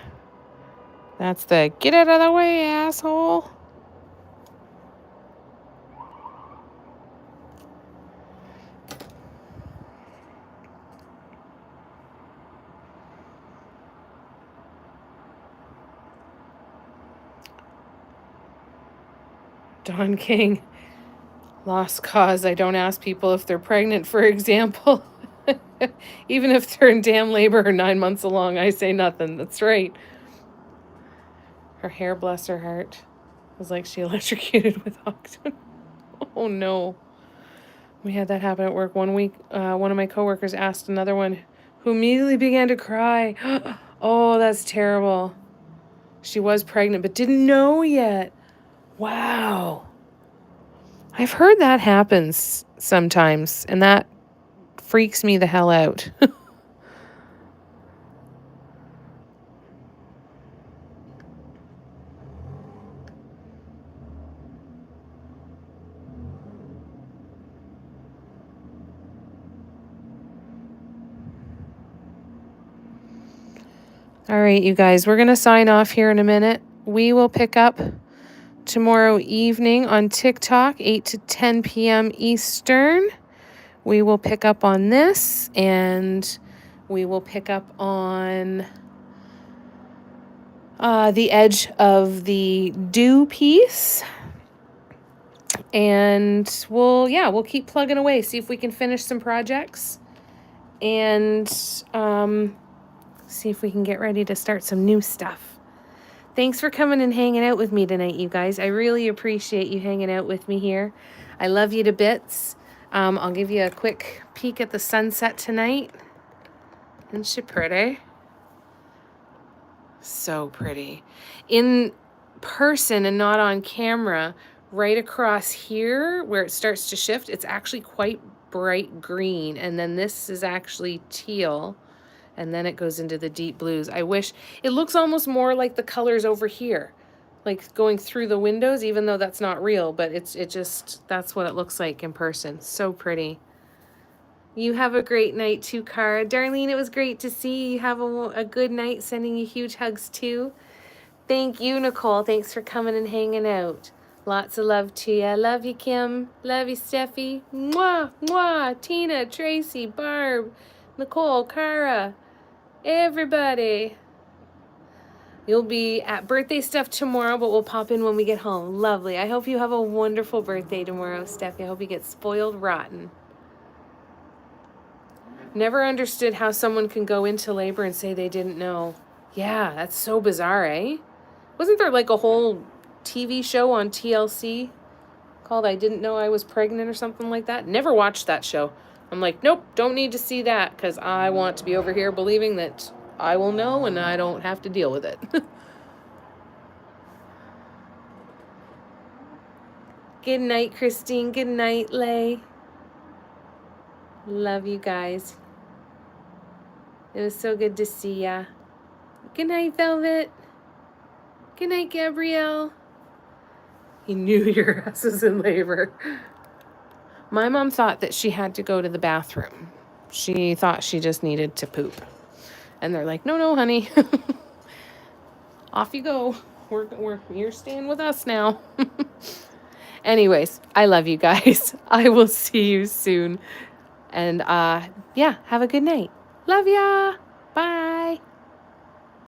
Speaker 1: That's the get out of the way, asshole. Don King. Lost cause. I don't ask people if they're pregnant, for example. Even if they're in damn labor or 9 months along, I say nothing. That's right. Her hair, bless her heart, was like she electrocuted with oxygen. Oh no. We had that happen at work one week. One of my coworkers asked another one who immediately began to cry. Oh, that's terrible. She was pregnant but didn't know yet. Wow. I've heard that happens sometimes, and that freaks me the hell out. All right, you guys, we're going to sign off here in a minute. We will pick up tomorrow evening on TikTok, 8 to 10 p.m. Eastern. We will pick up on this, and we will pick up on the edge of the do piece. And we'll keep plugging away, see if we can finish some projects, and see if we can get ready to start some new stuff. Thanks for coming and hanging out with me tonight, you guys. I really appreciate you hanging out with me here. I love you to bits. I'll give you a quick peek at the sunset tonight. Isn't she pretty? So pretty. In person and not on camera, right across here where it starts to shift, it's actually quite bright green. And then this is actually teal. And then it goes into the deep blues. I wish it looks almost more like the colors over here, like going through the windows, even though that's not real, but it just, that's what it looks like in person. So pretty. You have a great night too, Cara. Darlene, it was great to see you. Have a good night. Sending you huge hugs too. Thank you, Nicole. Thanks for coming and hanging out. Lots of love to you. Love you, Kim. Love you, Steffi. Mwah, mwah. Tina, Tracy, Barb, Nicole, Cara. Everybody. You'll be at birthday stuff tomorrow, but we'll pop in when we get home. Lovely. I hope you have a wonderful birthday tomorrow, Steffi. I hope you get spoiled rotten. Never understood how someone can go into labor and say they didn't know. Yeah, that's so bizarre, eh? Wasn't there like a whole TV show on TLC called I Didn't Know I Was Pregnant or something like that? Never watched that show. I'm like, nope, don't need to see that because I want to be over here believing that I will know and I don't have to deal with it. Good night, Christine. Good night, Lay. Love you guys. It was so good to see ya. Good night, Velvet. Good night, Gabrielle. You knew your ass was in labor. My mom thought that she had to go to the bathroom. She thought she just needed to poop. And they're like, no, honey. Off you go. You're staying with us now. Anyways, I love you guys. I will see you soon. And have a good night. Love ya. Bye.